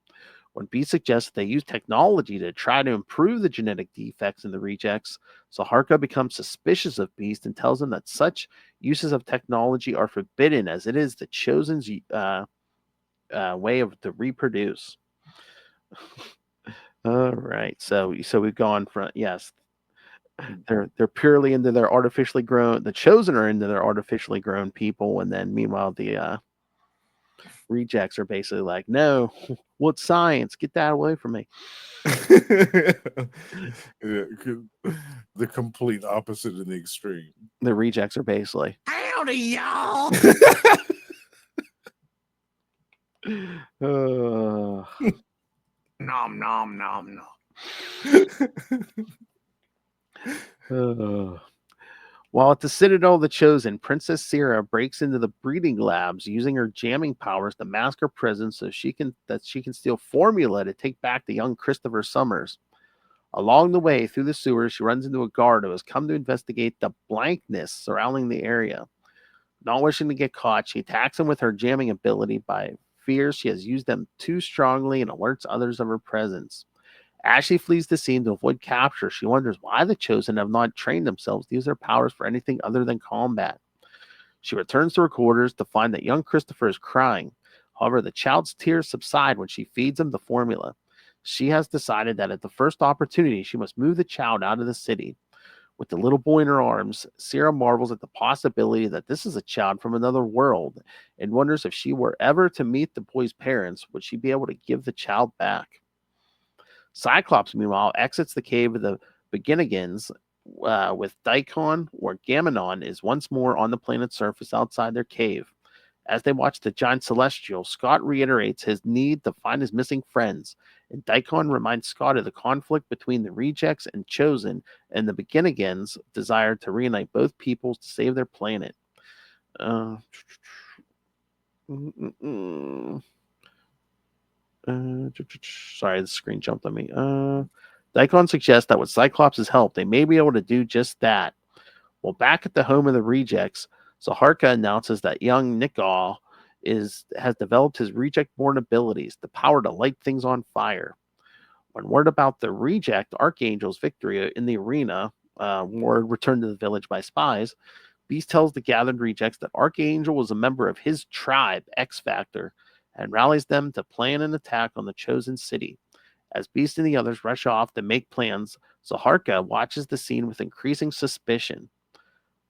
When B suggests they use technology to try to improve the genetic defects in the rejects, Zaharka becomes suspicious of Beast and tells him that such uses of technology are forbidden, as it is the Chosen's way to reproduce. All right, so we've gone from they're purely into their artificially grown. The Chosen are into their artificially grown people, and then meanwhile the rejects are basically like, no, what's science? Get that away from me. The complete opposite in the extreme. The rejects are basically, Howdy, y'all. Nom, nom, nom, nom. While at the Citadel of the Chosen, Princess Sierra breaks into the breeding labs using her jamming powers to mask her presence so she can steal formula to take back the young Christopher Summers. Along the way through the sewers, she runs into a guard who has come to investigate the blankness surrounding the area. Not wishing to get caught, she attacks him with her jamming ability by fears she has used them too strongly and alerts others of her presence. As she flees the scene to avoid capture, she wonders why the Chosen have not trained themselves to use their powers for anything other than combat. She returns to her quarters to find that young Christopher is crying. However, the child's tears subside when she feeds him the formula. She has decided that at the first opportunity, she must move the child out of the city. With the little boy in her arms, Sierra marvels at the possibility that this is a child from another world and wonders if she were ever to meet the boy's parents, would she be able to give the child back? Cyclops, meanwhile, exits the cave of the Beginnigans with Daikon, or Gammenon, is once more on the planet's surface outside their cave. As they watch the giant celestial, Scott reiterates his need to find his missing friends, and Daikon reminds Scott of the conflict between the Rejects and Chosen and the Beginnigans' desire to reunite both peoples to save their planet. Sorry, the screen jumped on me. Daikon suggests that with Cyclops' help, they may be able to do just that. Well, back at the home of the Rejects, Zaharka announces that young Nikal has developed his Reject-born abilities, the power to light things on fire. When word about the Reject Archangel's victory in the arena, word returned to the village by spies, Beast tells the gathered Rejects that Archangel was a member of his tribe, X Factor, and rallies them to plan an attack on the Chosen City. As Beast and the others rush off to make plans, Zaharka watches the scene with increasing suspicion.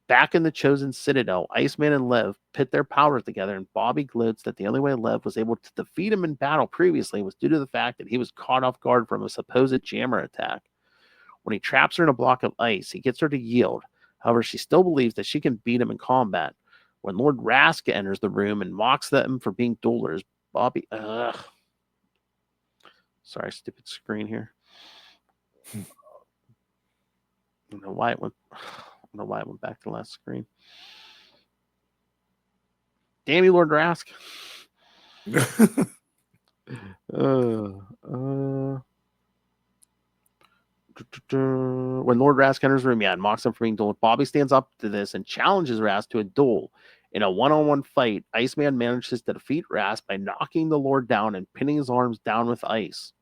Back in the Chosen Citadel, Iceman and Lev pit their powers together, and Bobby gloats that the only way Lev was able to defeat him in battle previously was due to the fact that he was caught off guard from a supposed jammer attack. When he traps her in a block of ice, he gets her to yield. However, she still believes that she can beat him in combat. When Lord Rask enters the room and mocks them for being duelers, Bobby... Sorry, stupid screen here. I don't know why it went back to the last screen. Damn you, Lord Rask. When Lord Rask enters the room, and mocks him for being dueled, Bobby stands up to this and challenges Rask to a duel. In a one-on-one fight, Iceman manages to defeat Rask by knocking the Lord down and pinning his arms down with ice.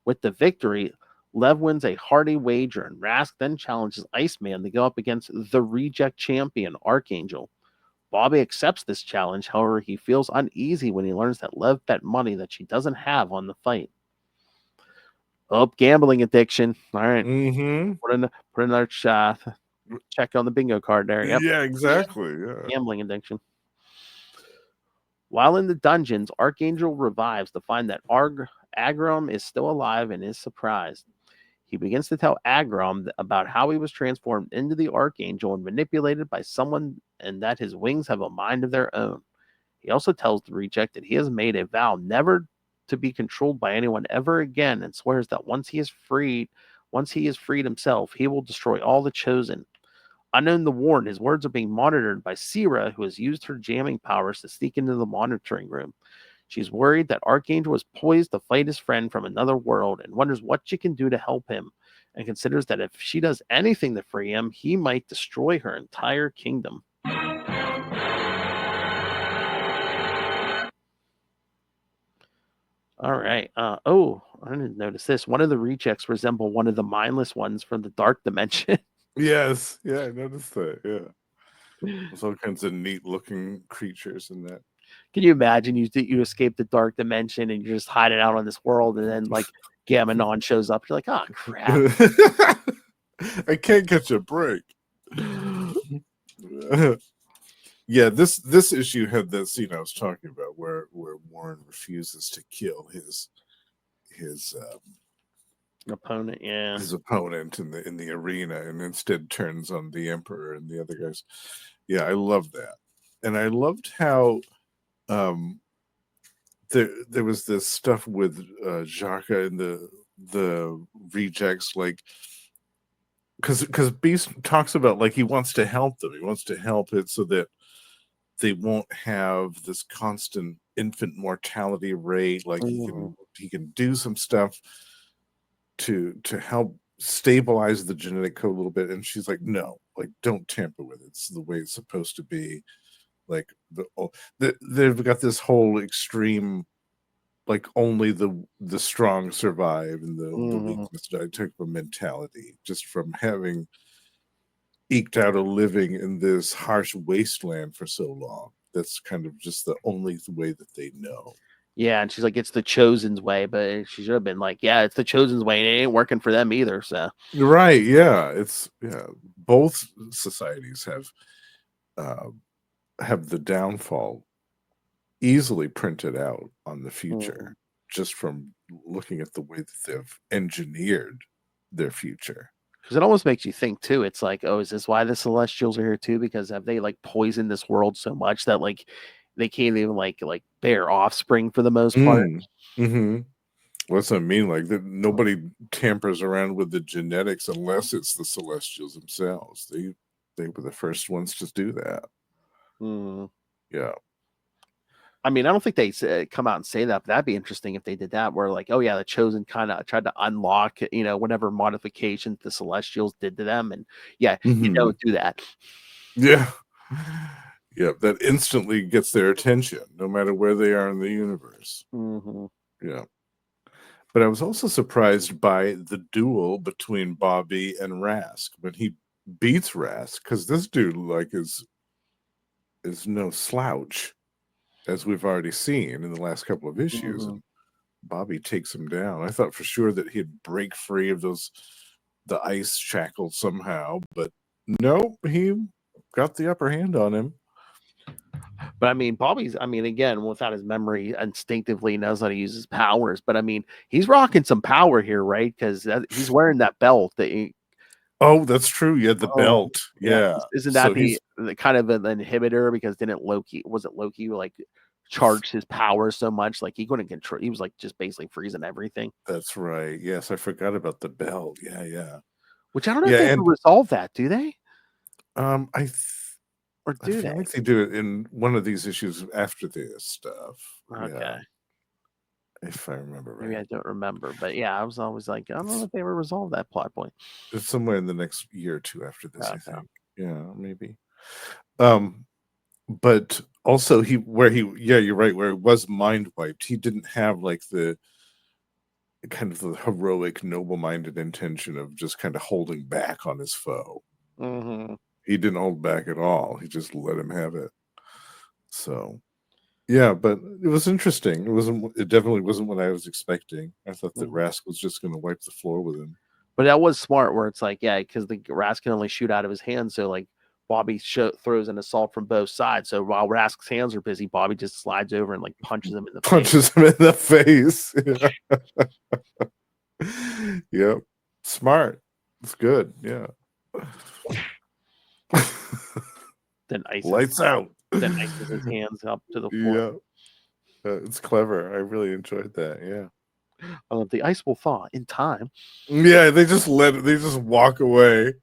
With the victory, Lev wins a hearty wager, and Rask then challenges Iceman to go up against the reject champion, Archangel. Bobby accepts this challenge, however, he feels uneasy when he learns that Lev bet money that she doesn't have on the fight. Oh, gambling addiction. All right. Mm-hmm. Put another check on the bingo card there. Yep. Yeah, exactly. Yeah. Gambling addiction. While in the dungeons, Archangel revives to find that Agrom is still alive and is surprised. He begins to tell Agrom about how he was transformed into the Archangel and manipulated by someone, and that his wings have a mind of their own. He also tells the reject that he has made a vow never to be controlled by anyone ever again, and swears that once he is freed himself, he will destroy all the chosen. Unknown to warn, his words are being monitored by Sira, who has used her jamming powers to sneak into the monitoring room. She's worried that Archangel is poised to fight his friend from another world and wonders what she can do to help him, and considers that if she does anything to free him, he might destroy her entire kingdom. All right. I didn't notice this. One of the rejects resemble one of the mindless ones from the Dark Dimension. Yes. Yeah, I noticed that. Yeah. There's all kinds of neat looking creatures in that. Can you imagine you escape the Dark Dimension and you're just hiding out on this world, and then like Gammenon shows up? You're like, oh crap. I can't catch a break. Yeah, this issue had that scene I was talking about where Warren refuses to kill his Opponent, yeah. His opponent in the arena, and instead turns on the Emperor and the other guys. Yeah, I loved that. And I loved how there was this stuff with Xhaka and the rejects, like because Beast talks about like he wants to help them. He wants to help it so that they won't have this constant infant mortality rate. Like he can do some stuff to help stabilize the genetic code a little bit. And she's like, no, like don't tamper with it. It's the way it's supposed to be. Like they've got this whole extreme, like only the strong survive and the weakness die type of mentality, just from having eked out a living in this harsh wasteland for so long. That's kind of just the only way that they know. Yeah, and she's like, it's the Chosen's way, but she should have been like, yeah, it's the Chosen's way, and it ain't working for them either. So right, yeah, both societies have the downfall easily printed out on the future, just from looking at the way that they've engineered their future. Because it almost makes you think too. It's like, oh, is this why the Celestials are here too? Because have they like poisoned this world so much that like they can't even like bear offspring for the most part? Mm-hmm. What's that mean? Like that nobody tampers around with the genetics unless it's the Celestials themselves. They were the first ones to do that. Yeah. I mean, I don't think they come out and say that, but that'd be interesting if they did that, where like, oh yeah, the Chosen kind of tried to unlock, whatever modifications the Celestials did to them, and yeah, you don't do that. Yeah. Yeah, that instantly gets their attention, no matter where they are in the universe. Yeah. But I was also surprised by the duel between Bobby and Rask when he beats Rask, because this dude like is no slouch, as we've already seen in the last couple of issues. And Bobby takes him down. I thought for sure that he'd break free of the ice shackles somehow, but no, he got the upper hand on him. But I mean, Bobby's, again, without his memory, instinctively knows how to use his powers. But I mean, he's rocking some power here, right? Because he's wearing that belt that Oh, that's true. Yeah, the Oh, belt. Yeah. Isn't So that the kind of an inhibitor? Because didn't Loki who like charged his power so much like he couldn't control? He was like just basically freezing everything. that's right. Yes, I forgot about the belt. Yeah, yeah. Which I don't know if Yeah, they and ever resolve that. Do they? I Or I do feel they? like they do it in one of these issues after this stuff. Okay. Yeah, if I remember Maybe I right. don't remember, but yeah, I was always like, I don't know if they ever resolved that plot point. It's somewhere in the next year or two after this, I Okay. think. Yeah, maybe. Um, but also yeah, you're right, where it was mind wiped, he didn't have like the kind of the heroic, noble-minded intention of just kind of holding back on his foe. Mm-hmm. He didn't hold back at all. He just let him have it. So yeah, but it was interesting. It definitely wasn't what I was expecting. I thought that Mm-hmm. Rask was just gonna wipe the floor with him. But that was smart, where it's like, yeah, because the Rask can only shoot out of his hands, so like Bobby throws an assault from both sides. So while Rask's hands are busy, Bobby just slides over and like punches him in the face. Punches him in the face. Yep. Smart. It's good. Yeah. Then Lights out. Then ices his hands up to the floor. Yeah. It's clever. I really enjoyed that. Yeah. The ice will thaw in time. Yeah, they just walk away.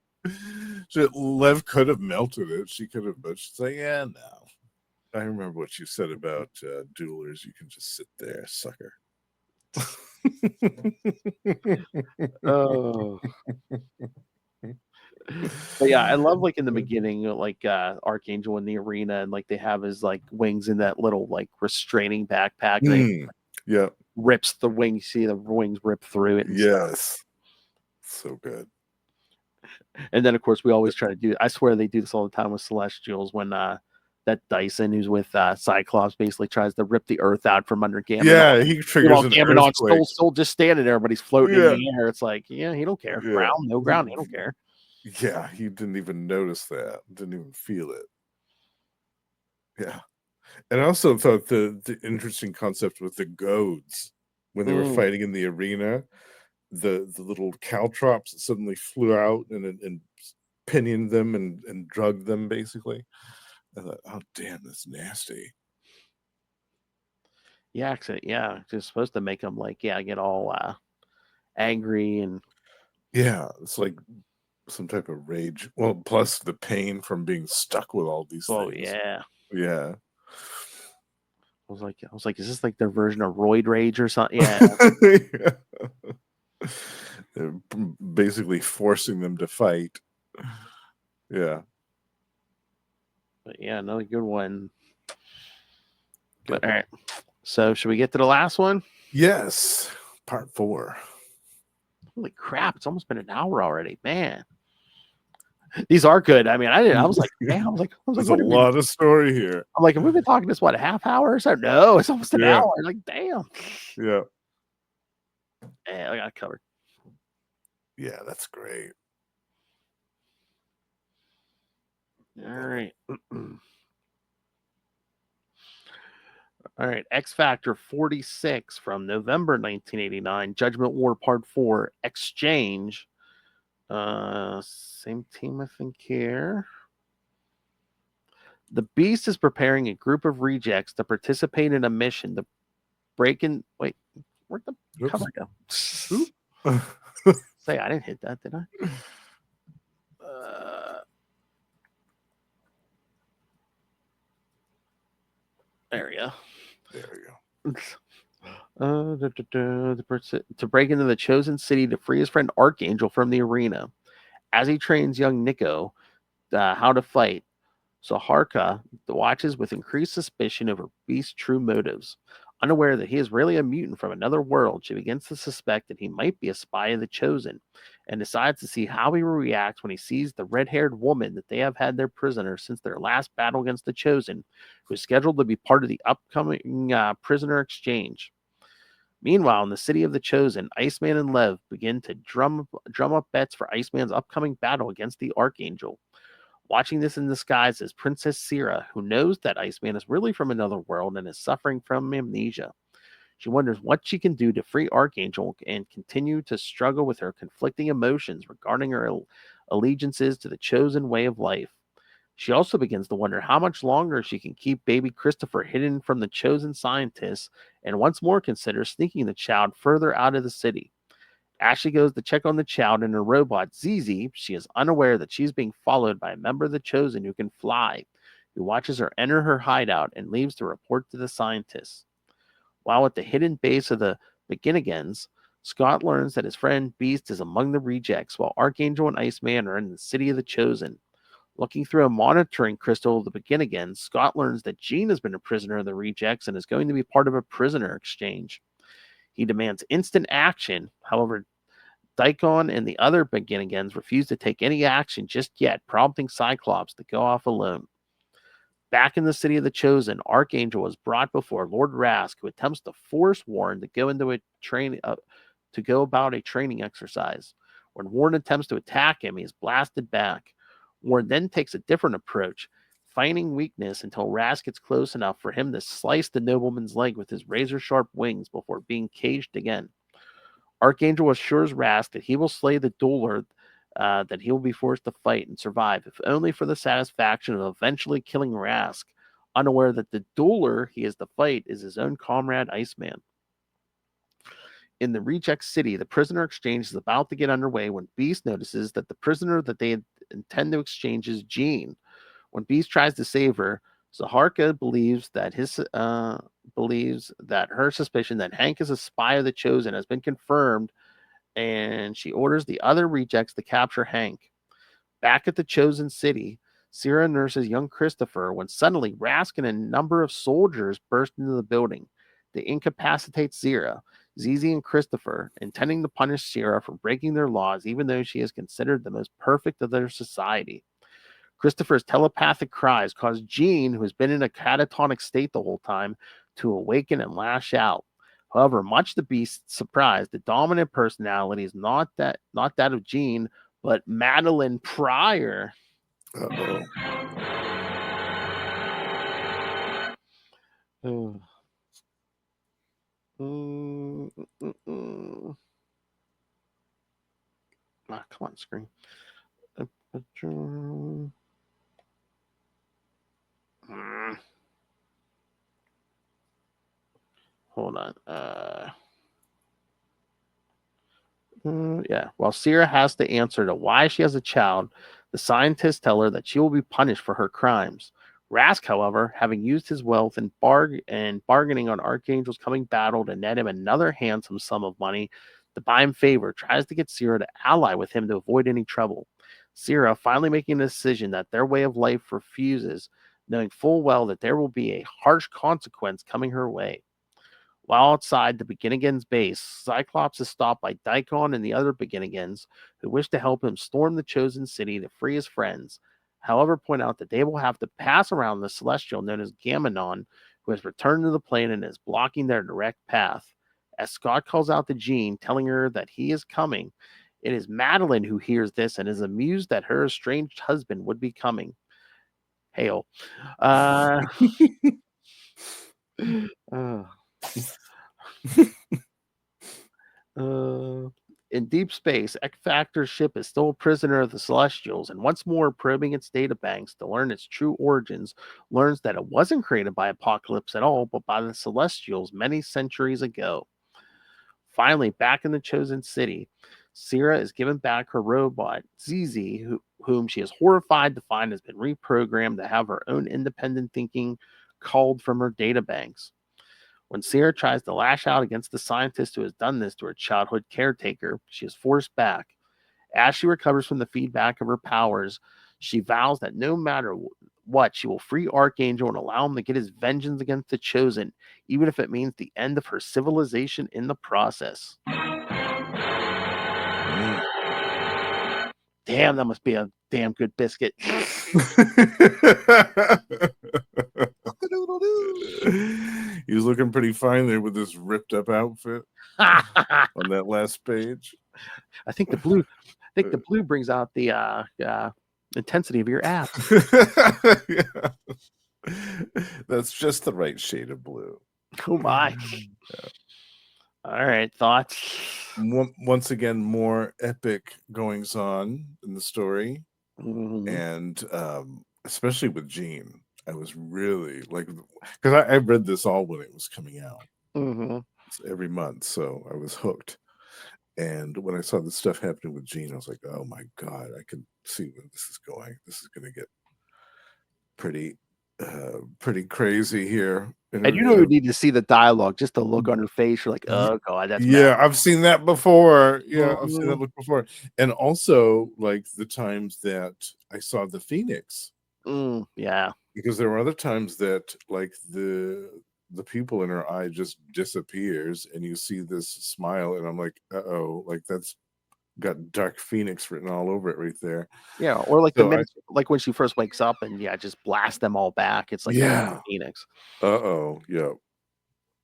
Lev could have melted it. She could have, but she's like, yeah, no. I remember what you said about duelers. You can just sit there, sucker. Oh. But yeah, I love like in the beginning, like Archangel in the arena, and like they have his like wings in that little like restraining backpack. They Yeah. rips the wings. See the wings rip through it. And Yes. So good. And then of course we always try to do. I swear they do this all the time with Celestials when that Dyson who's with Cyclops basically tries to rip the Earth out from under Gammenon. Yeah, he triggers an Gammenon's earthquake. still just standing there, but he's floating in the air. It's like, yeah, he don't care. Yeah. Ground, no ground, he don't care. Yeah, he didn't even notice that. Didn't even feel it. Yeah. And I also thought the interesting concept with the goads when they were fighting in the arena, the little caltrops that suddenly flew out and pinioned them and drugged them basically. I thought, oh damn, that's nasty. Yeah, just supposed to make them like get all angry and it's like some type of rage. Well, plus the pain from being stuck with all these things. Yeah. I was like, is this like their version of roid rage or something? Yeah. They're basically forcing them to fight. Yeah. But yeah, another good one. But all right. So should we get to the last one? Yes. Part 4. Holy crap, it's almost been an hour already. Man. These are good. I mean, I was like, damn, I was like, there's a lot of story here. I'm like, have we been talking this a half hour or so? No, it's almost an hour. Like, damn. Yeah. Yeah, I got it covered. Yeah, that's great. All right. All right. X Factor 46 from November 1989. Judgment War Part 4. Exchange. Same team, I think, here. The Beast is preparing a group of rejects to participate in a mission to break in. Wait, where'd the cover go? Say, I didn't hit that, did I? There we go. To break into the chosen city to free his friend Archangel from the arena. As he trains young Nico how to fight, Saharka watches with increased suspicion over Beast's true motives. Unaware that he is really a mutant from another world, she begins to suspect that he might be a spy of the Chosen, and decides to see how he reacts when he sees the red-haired woman that they have had their prisoner since their last battle against the Chosen, who is scheduled to be part of the upcoming prisoner exchange. Meanwhile, in the city of the Chosen, Iceman and Lev begin to drum up bets for Iceman's upcoming battle against the Archangel. Watching this in disguise is Princess Sira, who knows that Iceman is really from another world and is suffering from amnesia. She wonders what she can do to free Archangel and continue to struggle with her conflicting emotions regarding her allegiances to the chosen way of life. She also begins to wonder how much longer she can keep baby Christopher hidden from the chosen scientists, and once more considers sneaking the child further out of the city. As she goes to check on the child and her robot, Zizi, she is unaware that she's being followed by a member of the chosen who can fly, who watches her enter her hideout and leaves to report to the scientists. While at the hidden base of the Begin-Agains, Scott learns that his friend Beast is among the rejects, while Archangel and Iceman are in the city of the chosen. Looking through a monitoring crystal of the Begin-Agains, Scott learns that Jean has been a prisoner of the rejects and is going to be part of a prisoner exchange. He demands instant action. However, Daikon and the other Begin-Agains refuse to take any action just yet, prompting Cyclops to go off alone. Back in the city of the Chosen, Archangel is brought before Lord Rask, who attempts to force Warren to go about a training exercise. When Warren attempts to attack him, he is blasted back. Warren then takes a different approach, finding weakness until Rask gets close enough for him to slice the nobleman's leg with his razor-sharp wings before being caged again. Archangel assures Rask that he will slay the dueler that he will be forced to fight and survive, if only for the satisfaction of eventually killing Rask, unaware that the dueler he is to fight is his own comrade Iceman. In the Reject City, the prisoner exchange is about to get underway when Beast notices that the prisoner that they intend to exchange is Jean. When Beast tries to save her, Zaharka believes that her suspicion that Hank is a spy of the Chosen has been confirmed, and she orders the other rejects to capture Hank. Back at the Chosen City, Sierra nurses young Christopher when suddenly Rask and a number of soldiers burst into the building. They incapacitate Sierra, Zizi, and Christopher, intending to punish Sierra for breaking their laws, even though she is considered the most perfect of their society. Christopher's telepathic cries cause Jean, who has been in a catatonic state the whole time, to awaken and lash out. However, much to Beast's surprise, the dominant personality is not that of Jean, but Madeline Pryor. Uh-oh. Come on, screen. Hold on. Yeah. While Sierra has to answer to why she has a child, the scientists tell her that she will be punished for her crimes. Rask, however, having used his wealth and bargaining on Archangel's coming battle to net him another handsome sum of money to buy him favor, tries to get Sierra to ally with him to avoid any trouble. Sierra finally making a decision that their way of life refuses, knowing full well that there will be a harsh consequence coming her way. While outside the Begin-Agains base, Cyclops is stopped by Daikon and the other Begin-Agains, who wish to help him storm the Chosen City to free his friends. However, point out that they will have to pass around the Celestial known as Gammenon, who has returned to the plane and is blocking their direct path. As Scott calls out to Jean, telling her that he is coming, it is Madeline who hears this and is amused that her estranged husband would be coming. Hail. In deep space, X-Factor's ship is still a prisoner of the Celestials, and once more probing its databanks to learn its true origins, learns that it wasn't created by Apocalypse at all, but by the Celestials many centuries ago. Finally, back in the Chosen City, Sierra is given back her robot, Zizi, whom she is horrified to find has been reprogrammed to have her own independent thinking culled from her databanks. When Sierra tries to lash out against the scientist who has done this to her childhood caretaker, she is forced back. As she recovers from the feedback of her powers, she vows that no matter what, she will free Archangel and allow him to get his vengeance against the Chosen, even if it means the end of her civilization in the process. Damn, that must be a damn good biscuit. He's looking pretty fine there with this ripped up outfit on that last page. I think the blue brings out the intensity of your app. Yeah. That's just the right shade of blue. Oh my. All right, thoughts? once again, more epic goings on in the story, Mhm. and especially with Gene, I was really like, because I read this all when it was coming out Mhm. every month, so I was hooked. And when I saw the stuff happening with Gene, I was like, oh my god, I can see where this is going. This is going to get pretty, pretty crazy here. And you don't even need to see the dialogue, just the look on her face. You're like, oh god, that's bad. Yeah, I've seen that before. Yeah, I've seen that Mhm. look before. And also, like the times that I saw the Phoenix, Yeah. because there were other times that like the pupil in her eye just disappears, and you see this smile, and I'm like, uh-oh, like that's got Dark Phoenix written all over it right there. Yeah, or like So like when she first wakes up and just blast them all back. It's like that's the yeah, Phoenix. uh-oh, yeah,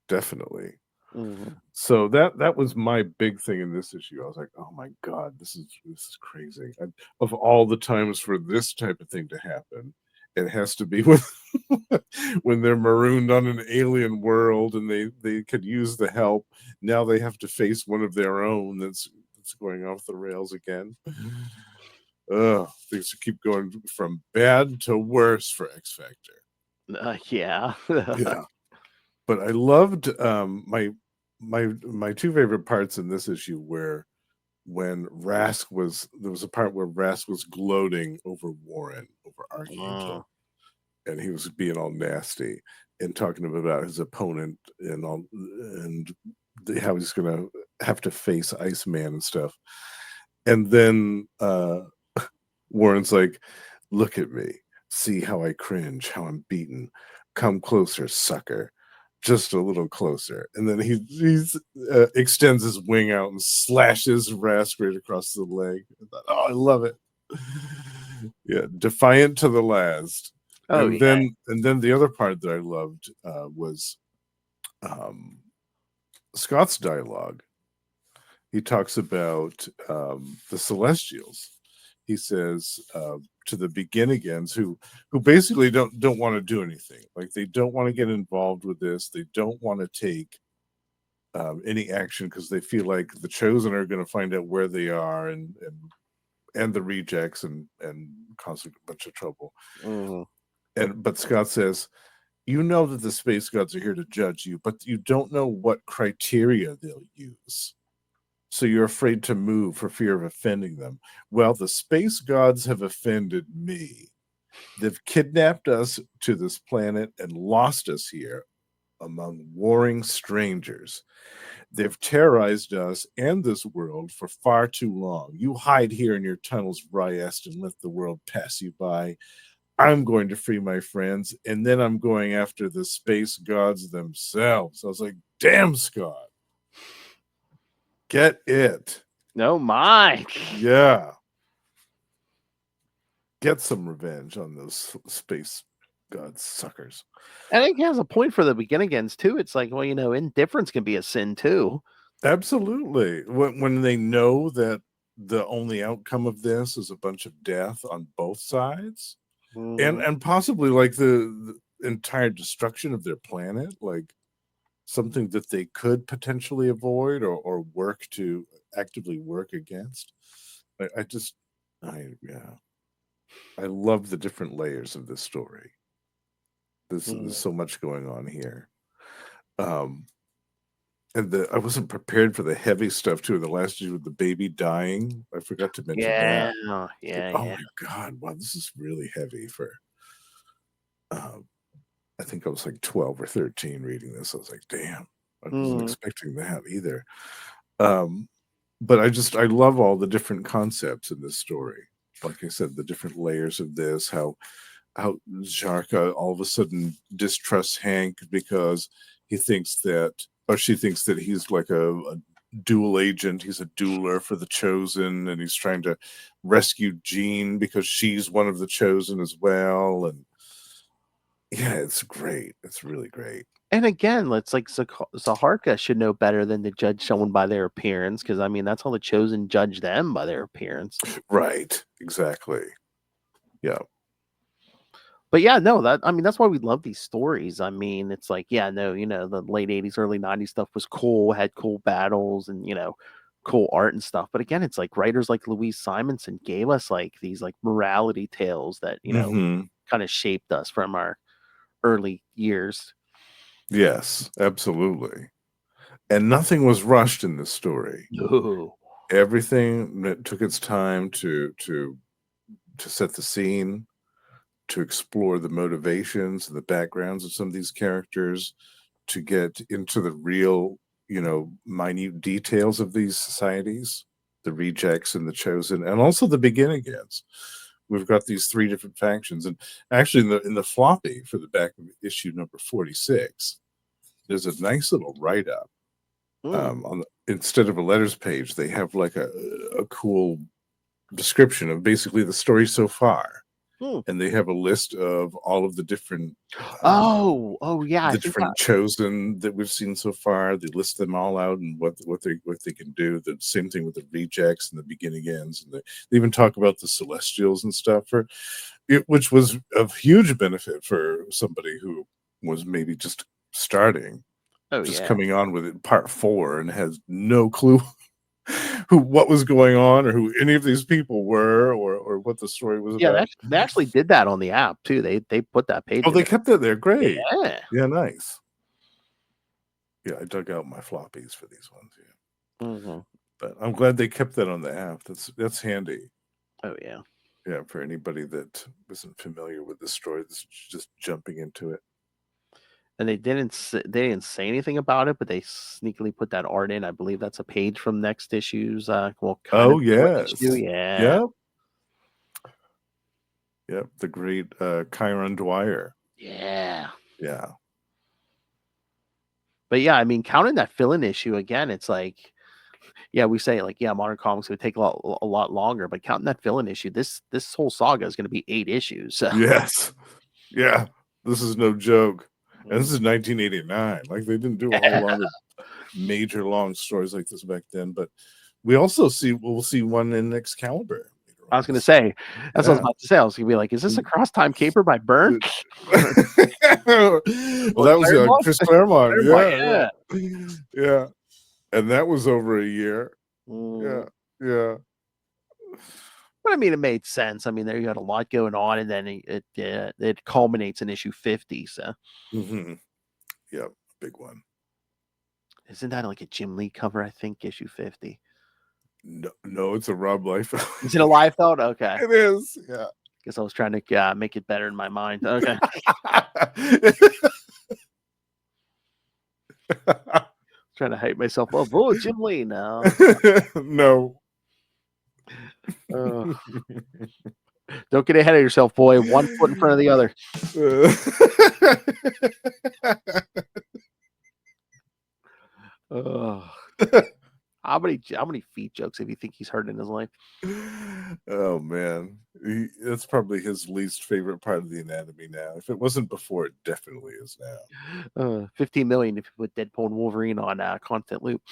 definitely. Mhm. So that was my big thing in this issue. I was like, oh my god, this is crazy. Of all the times for this type of thing to happen, it has to be when when they're marooned on an alien world and they could use the help. Now they have to face one of their own that's going off the rails again. Things keep going from bad to worse for X Factor. Yeah. Yeah. But I loved my two favorite parts in this issue were when there was a part where Rask was gloating over Warren, over Archangel, and he was being all nasty and talking about his opponent and all, and how he's gonna have to face Iceman and stuff. And then Warren's like, "Look at me, see how I cringe, how I'm beaten. Come closer, sucker." Just a little closer, and then he's extends his wing out and slashes Rask right across the leg. I thought, oh, I love it. Yeah, defiant to the last. Oh And yeah. then the other part that I loved was um, Scott's dialogue. He talks about the Celestials. He says to the Begin Agains, who basically don't want to do anything. Like they don't want to get involved with this. They don't want to take any action because they feel like the Chosen are going to find out where they are and the rejects and cause a bunch of trouble. Mhm. But Scott says, you know that the space gods are here to judge you, but you don't know what criteria they'll use. So you're afraid to move for fear of offending them. Well, the space gods have offended me. They've kidnapped us to this planet and lost us here among warring strangers. They've terrorized us and this world for far too long. You hide here in your tunnels, Ryest, and let the world pass you by. I'm going to free my friends, and then I'm going after the space gods themselves. I was like, damn, Scott. Get it. No, Mike. Yeah. Get some revenge on those space god suckers. I think he has a point for the Begin Agains too. It's like, well, indifference can be a sin too. Absolutely. When they know that the only outcome of this is a bunch of death on both sides, Mhm. and possibly like the entire destruction of their planet, like something that they could potentially avoid or work to actively work against. I love the different layers of this story. There's so much going on here. And I wasn't prepared for the heavy stuff too. The last issue with the baby dying, I forgot to mention that. Yeah, It's like, yeah, oh yeah. my god, wow, this is really heavy for. Um, I think I was like 12 or 13 reading this. I was like, damn, I wasn't Mhm. expecting that either. But I love all the different concepts in this story. Like I said, the different layers of this, how Zarka all of a sudden distrusts Hank because he thinks that, or she thinks that he's like a dual agent. He's a dueler for the Chosen, and he's trying to rescue Jean because she's one of the Chosen as well. And yeah, it's great. It's really great. And again, it's like Zaharka should know better than to judge someone by their appearance, because that's how the Chosen judge them, by their appearance. Right. Exactly. Yeah. But yeah, no, that's why we love these stories. It's like, yeah, no, the late 80s, early 90s stuff was cool, had cool battles and, cool art and stuff. But again, it's like writers like Louise Simonson gave us like these like morality tales that, you know, Mhm. kind of shaped us from our early years. Yes, absolutely. And nothing was rushed in this story. No. Everything that took its time to set the scene, to explore the motivations and the backgrounds of some of these characters, to get into the real, you know, minute details of these societies, the rejects and the chosen, and also the begin agains. We've got these three different factions, and actually, in the floppy for the back of issue number 46, there's a nice little write up. On the, instead of a letters page, they have like a cool description of basically the story so far. And they have a list of all of the different yeah, I the think different chosen that we've seen so far. They list them all out and what they can do. The same thing with the rejects and the beginning ends, and they even talk about the celestials and stuff for it, which was of huge benefit for somebody who was maybe just starting, coming on with it part 4 and has no clue what was going on or who any of these people were or what the story was about. They actually did that on the app too. They put that page. Oh, they kept it there. Great. Yeah, Nice. Yeah, I dug out my floppies for these ones. Yeah, but I'm glad they kept that on the app. That's handy. Oh yeah. Yeah, for anybody that isn't familiar with the story, that's just jumping into it. And they didn't say anything about it, but they sneakily put that art in. I believe that's a page from next issue's. Yes. Yeah. Yep. The great Chiron Dwyer. Yeah. Yeah. But yeah, I mean, counting that fill-in issue again, it's like, yeah, we say like, yeah, modern comics would take a lot longer, but counting that fill-in issue, this whole saga is going to be 8 issues. So. Yes. Yeah. This is no joke. And this is 1989. Like they didn't do a whole lot of major long stories like this back then. But we'll see one in Excalibur. I was going to say, that's what I was about to say. I was going to be like, is this a cross-time caper by Byrne? Well, that was Chris Claremont. Yeah. And that was over a year. Yeah. But I mean, it made sense. I mean, there you had a lot going on, and then it culminates in issue 50. So, Yep, big one. Isn't that like a Jim Lee cover? I think issue 50. No, it's a Rob Liefeld. Is it a Liefeld? Okay, it is. Yeah. Guess I was trying to make it better in my mind. Okay. Trying to hype myself up. Oh, Jim Lee now. No. Don't get ahead of yourself, boy. One foot in front of the other. How many feet jokes have you think he's heard in his life? Oh man, that's probably his least favorite part of the anatomy now. If it wasn't before, it definitely is now. 15 million if you put Deadpool and Wolverine on constant loop.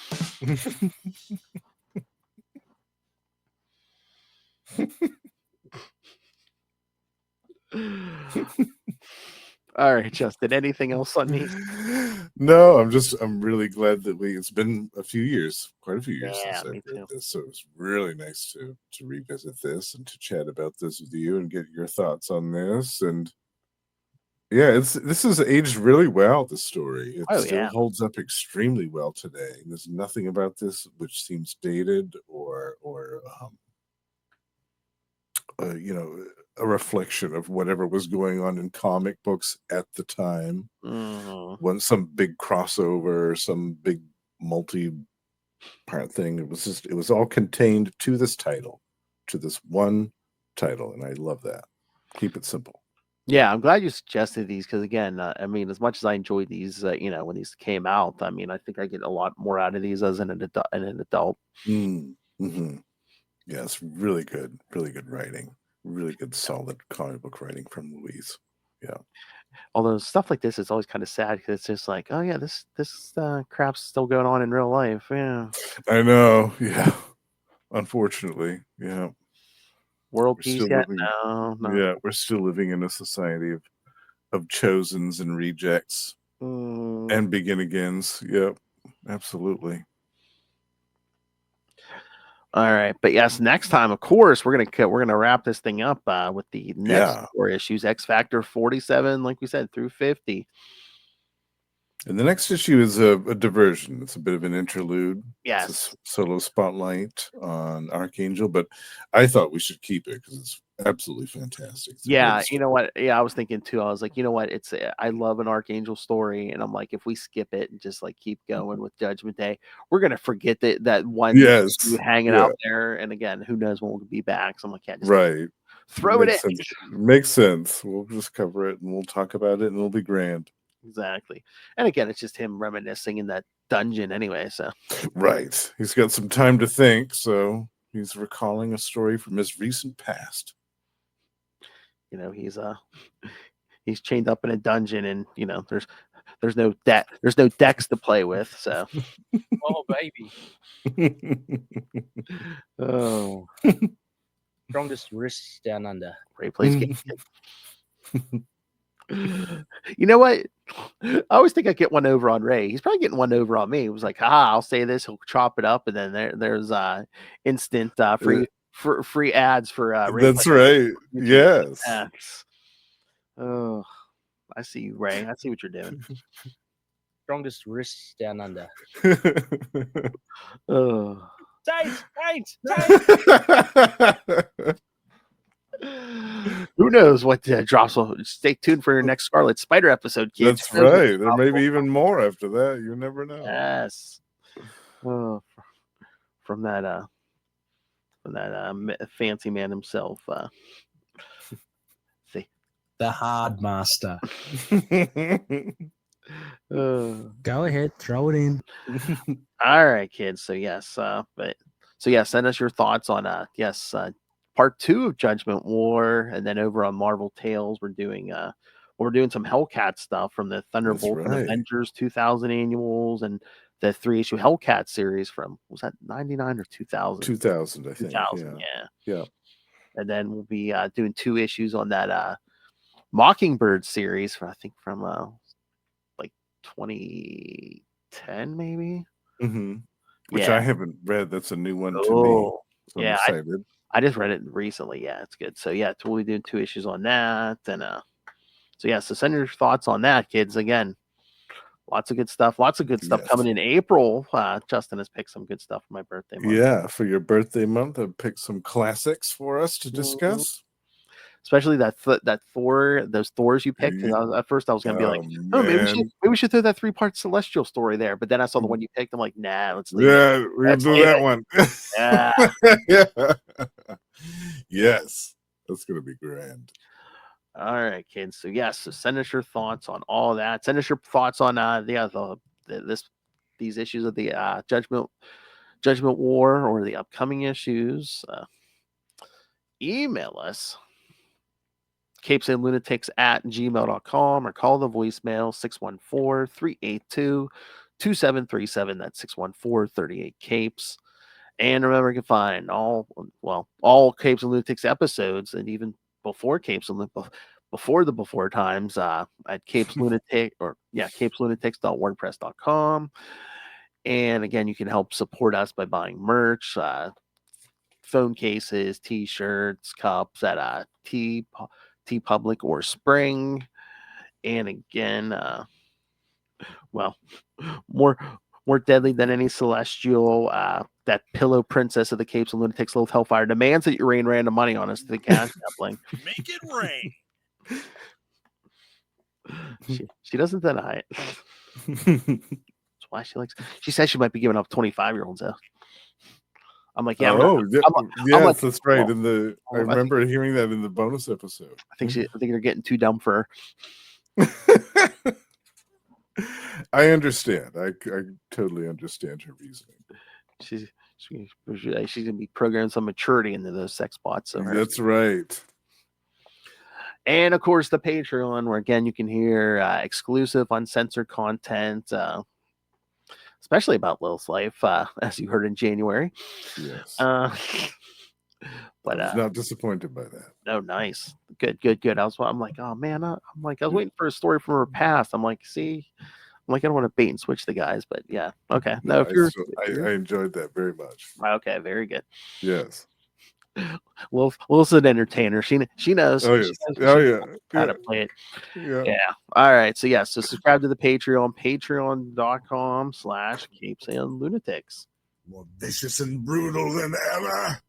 All right, Justin. Anything else on these? No, I'm really glad that it's been a few years, quite a few years since I read this. So it's really nice to revisit this and to chat about this with you and get your thoughts on this. And yeah, this has aged really well, the story. It still holds up extremely well today. There's nothing about this which seems dated or a reflection of whatever was going on in comic books at the time. When some big crossover, some big multi-part thing, it was all contained to this title, to this one title, and I love that. Keep it simple. Yeah, I'm glad you suggested these because again, I mean, as much as I enjoyed these, when these came out, I mean, I think I get a lot more out of these as an adult. Yeah, it's really good writing. Really good, solid comic book writing from Louise. Yeah. Although stuff like this is always kind of sad because it's just like, oh yeah, this crap's still going on in real life. Yeah. I know. Yeah. Unfortunately. Yeah. World peace yet? No. Yeah, we're still living in a society of chosens and rejects and begin agains. Yep. Absolutely. All right, but yes, next time, of course, we're gonna wrap this thing up with the next Yeah. 4 issues, X Factor 47, like we said, through 50. And the next issue is a diversion. It's a bit of an interlude. It's Yes. a solo spotlight on Archangel, but I thought we should keep it because it's absolutely fantastic. It's a Yeah, great you know what? Yeah, I was thinking too. I was like, you know what? I love an Archangel story, and I'm like, if we skip it and just like keep going with Judgment Day, we're gonna forget that one Yes. issue hanging Yeah. out there. And again, who knows when we'll be back? So I'm like, yeah, just Right. throw it in. Makes sense. Makes sense. We'll just cover it and we'll talk about it and it'll be grand. Exactly. And again, it's just him reminiscing in that dungeon anyway. So Right. He's got some time to think, so he's recalling a story from his recent past. you know, he's chained up in a dungeon, and you know, there's no decks to play with. So Oh, baby. oh, Strongest wrists down under. great place. You know what? I always think I get one over on Ray. He's probably getting one over on me. It was like, I'll say this, he'll chop it up, and then there's instant free ads for Ray. That's right. Yes. Ads. Oh, I see you, Ray. I see what you're doing. Strongest wrists down under. Oh. Tight. Who knows what drops will stay tuned for your next Scarlet Spider episode, kids. That's right. There may be even more after that. You never know. Yes. Oh, from that fancy man himself. See. The hard master. Go ahead, throw it in. All right, kids. So yes, send us your thoughts on part 2 of Judgment War, and then over on Marvel Tales, we're doing some Hellcat stuff from the Thunderbolt and right. Avengers 2000 annuals, and the 3-issue Hellcat series from, was that 99 or 2000? 2000, I think. 2000, yeah. And then we'll be doing 2 issues on that Mockingbird series from 2010 maybe. Mm-hmm. Which Yeah. I haven't read. That's a new one to me. Oh, So I'm yeah, excited. I just read it recently. Yeah, it's good. So yeah, we'll be doing 2 issues on that. And so send your thoughts on that, kids. Again, lots of good stuff. Yes. Coming in April. Justin has picked some good stuff for my birthday month. Yeah, for your birthday month, I've picked some classics for us to discuss. Especially those Thors you picked. At first I was gonna be like, maybe we should throw that 3-part Celestial story there. But then I saw the one you picked. I'm like, nah, let's leave it. Yeah, we'll do that one. Yeah. Yeah. Yes, that's gonna be grand. All right, kids. So so send us your thoughts on all that. Send us your thoughts on these issues of the Judgment War or the upcoming issues. Email us CapesandLunatics@gmail.com, or call the voicemail 614-382-2737. That's 614-38-CAPES. And remember, you can find all Capes and Lunatics episodes, and even before before times at CapesLunatics.wordpress.com. And again, you can help support us by buying merch, phone cases, t-shirts, cups at TeePublic or Spring. And again, more deadly than any celestial, that pillow princess of the Capes and Lunatics, Little Hellfire, demands that you rain random money on us to the cash link. Make it rain. She doesn't deny it. That's why she says she might be giving up 25-year-olds though. I'm like, yeah. Yes, that's right. I remember hearing that in the bonus episode. I think they're getting too dumb for her. I understand. I totally understand her reasoning. She's gonna be programming some maturity into those sex bots. So that's right. And of course, the Patreon, where again you can hear exclusive, uncensored content, especially about Lil's life, as you heard in January. Yes. But I was not disappointed by that. No, nice, good. I'm like, oh man, I was waiting for a story from her past. I'm like, see, Like, I don't want to bait and switch the guys, but yeah. Okay. No, No, if you're, I enjoyed that very much. okay, very good. Yes. Will's an entertainer. She knows. Oh, She yes. knows Oh, yeah. how Yeah. to play it. Yeah. Yeah. All right. So yeah. So subscribe to the Patreon. Patreon.com/CapesandLunatics. More vicious and brutal than ever.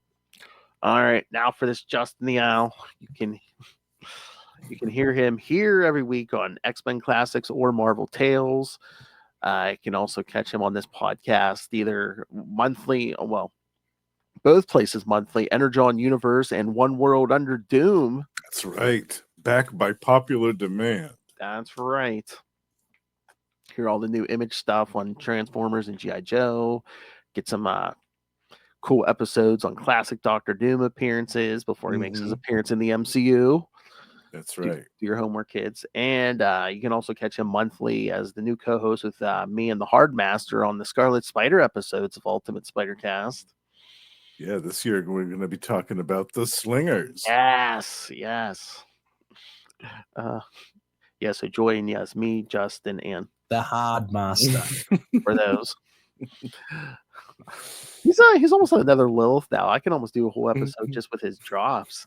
All right. Now for this Justin the Owl. You can hear him here every week on X-Men Classics or Marvel Tales. You can also catch him on this podcast either monthly, well, both places monthly, Energon Universe and One World Under Doom. That's right. Back by popular demand. That's right. Hear all the new Image stuff on Transformers and G.I. Joe. Get some cool episodes on classic Doctor Doom appearances before he makes his appearance in the MCU. That's right. Do your homework, kids. And you can also catch him monthly as the new co-host with me and the Hardmaster on the Scarlet Spider episodes of Ultimate Spider Cast. Yeah, this year we're going to be talking about the Slingers. Yes. Yeah, so join, yes, me, Justin, and The hard master. for those. He's almost like another Lilith now. I can almost do a whole episode just with his drops.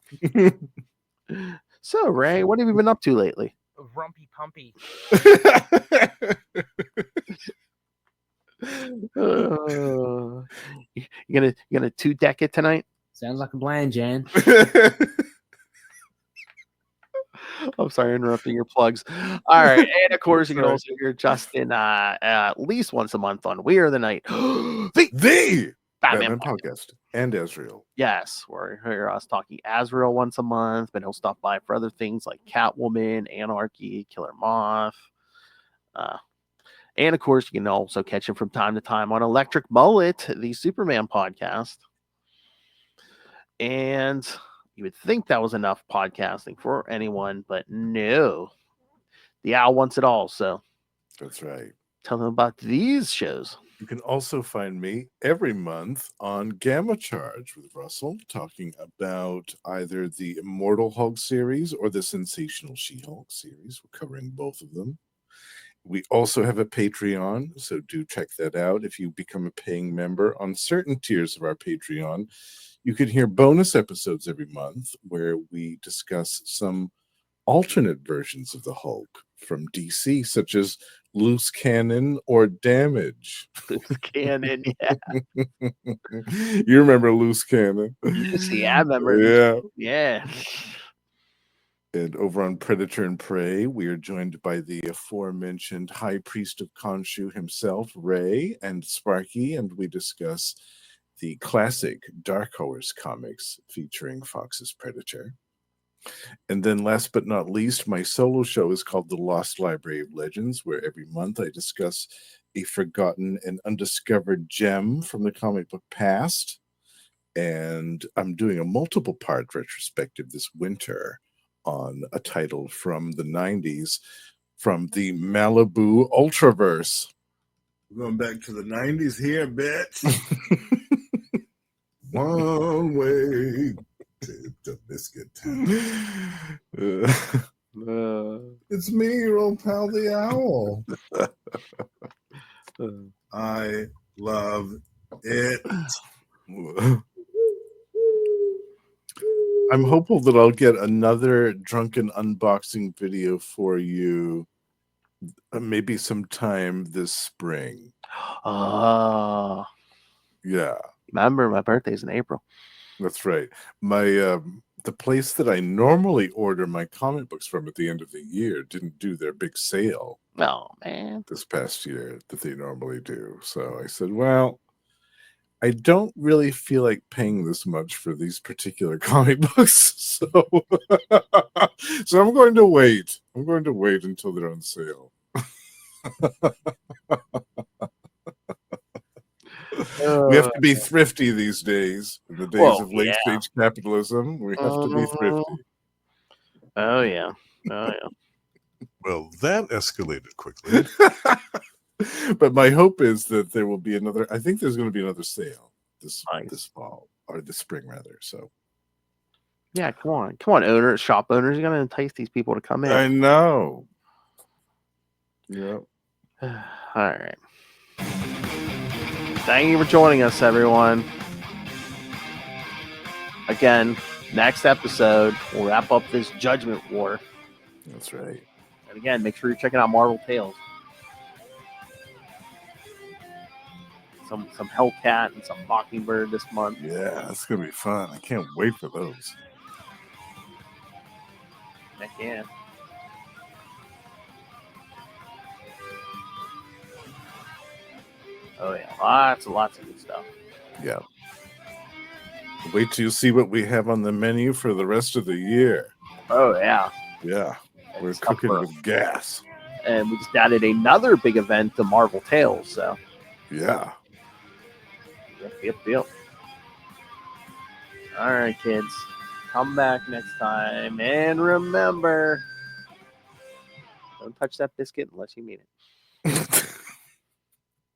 So, Ray, what have you been up to lately? Rumpy pumpy. You gonna 2-deck it tonight? Sounds like a plan, Jan. I'm sorry, interrupting your plugs. All right, and of course you can Sorry. also hear Justin at least once a month on We Are the Night, the Batman Batman podcast and Ezreal. Yes, we're hear us talking Azrael once a month, but he'll stop by for other things like Catwoman, Anarchy, Killer Moth. And of course, you can also catch him from time to time on Electric Mullet, the Superman podcast. And you would think that was enough podcasting for anyone, but no. The Owl wants it all, so That's right. tell them about these shows. You can also find me every month on Gamma Charge with Russell, talking about either the Immortal Hulk series or the Sensational She-Hulk series. We're covering both of them. We also have a Patreon, so do check that out. If you become a paying member on certain tiers of our Patreon, you can hear bonus episodes every month where we discuss some alternate versions of the Hulk from DC, such as Loose Cannon or Damage. Loose Cannon, yeah. You remember Loose Cannon? See, I remember. Yeah. Yeah. And over on Predator and Prey, we are joined by the aforementioned High Priest of Khonshu himself, Ray, and Sparky, and we discuss the classic Dark Horse comics featuring Fox's Predator. And then last but not least, my solo show is called The Lost Library of Legends, where every month I discuss a forgotten and undiscovered gem from the comic book past. And I'm doing a multiple-part retrospective this winter on a title from the 90s from the Malibu Ultraverse. We're going back to the 90s here, bitch. One way to the biscuit town. It's me, your old pal, the Owl. I love it. I'm hopeful that I'll get another drunken unboxing video for you maybe sometime this spring. Oh, Yeah, remember my birthday's in April. that's right. My the place that I normally order my comic books from at the end of the year didn't do their big sale Oh, man. this past year that they normally do. So I said, well, I don't really feel like paying this much for these particular comic books. So, so I'm going to wait. I'm going to wait until they're on sale. We have to be thrifty these days. In the days Well, of late stage capitalism, we have to be thrifty. Oh, yeah. Oh, yeah. Well, that escalated quickly. But my hope is that there will be another. I think there's going to be another sale this fall or this spring rather. So Yeah, come on, owners, shop owners. You're gonna entice these people to come in. I know. Yeah. All right. Thank you for joining us, everyone. Again, next episode, we'll wrap up this Judgment War. That's right. And again, make sure you're checking out Marvel Tales. Some Hellcat and some Mockingbird this month. Yeah, that's gonna be fun. I can't wait for those. Heck yeah. Oh yeah, lots of good stuff. Yeah. Wait till you see what we have on the menu for the rest of the year. Oh yeah. Yeah, we're It's stuff cooking for- with gas. And we just added another big event to Marvel Tales. So Yeah. yep. All right, kids. Come back next time. And remember, don't touch that biscuit unless you mean it.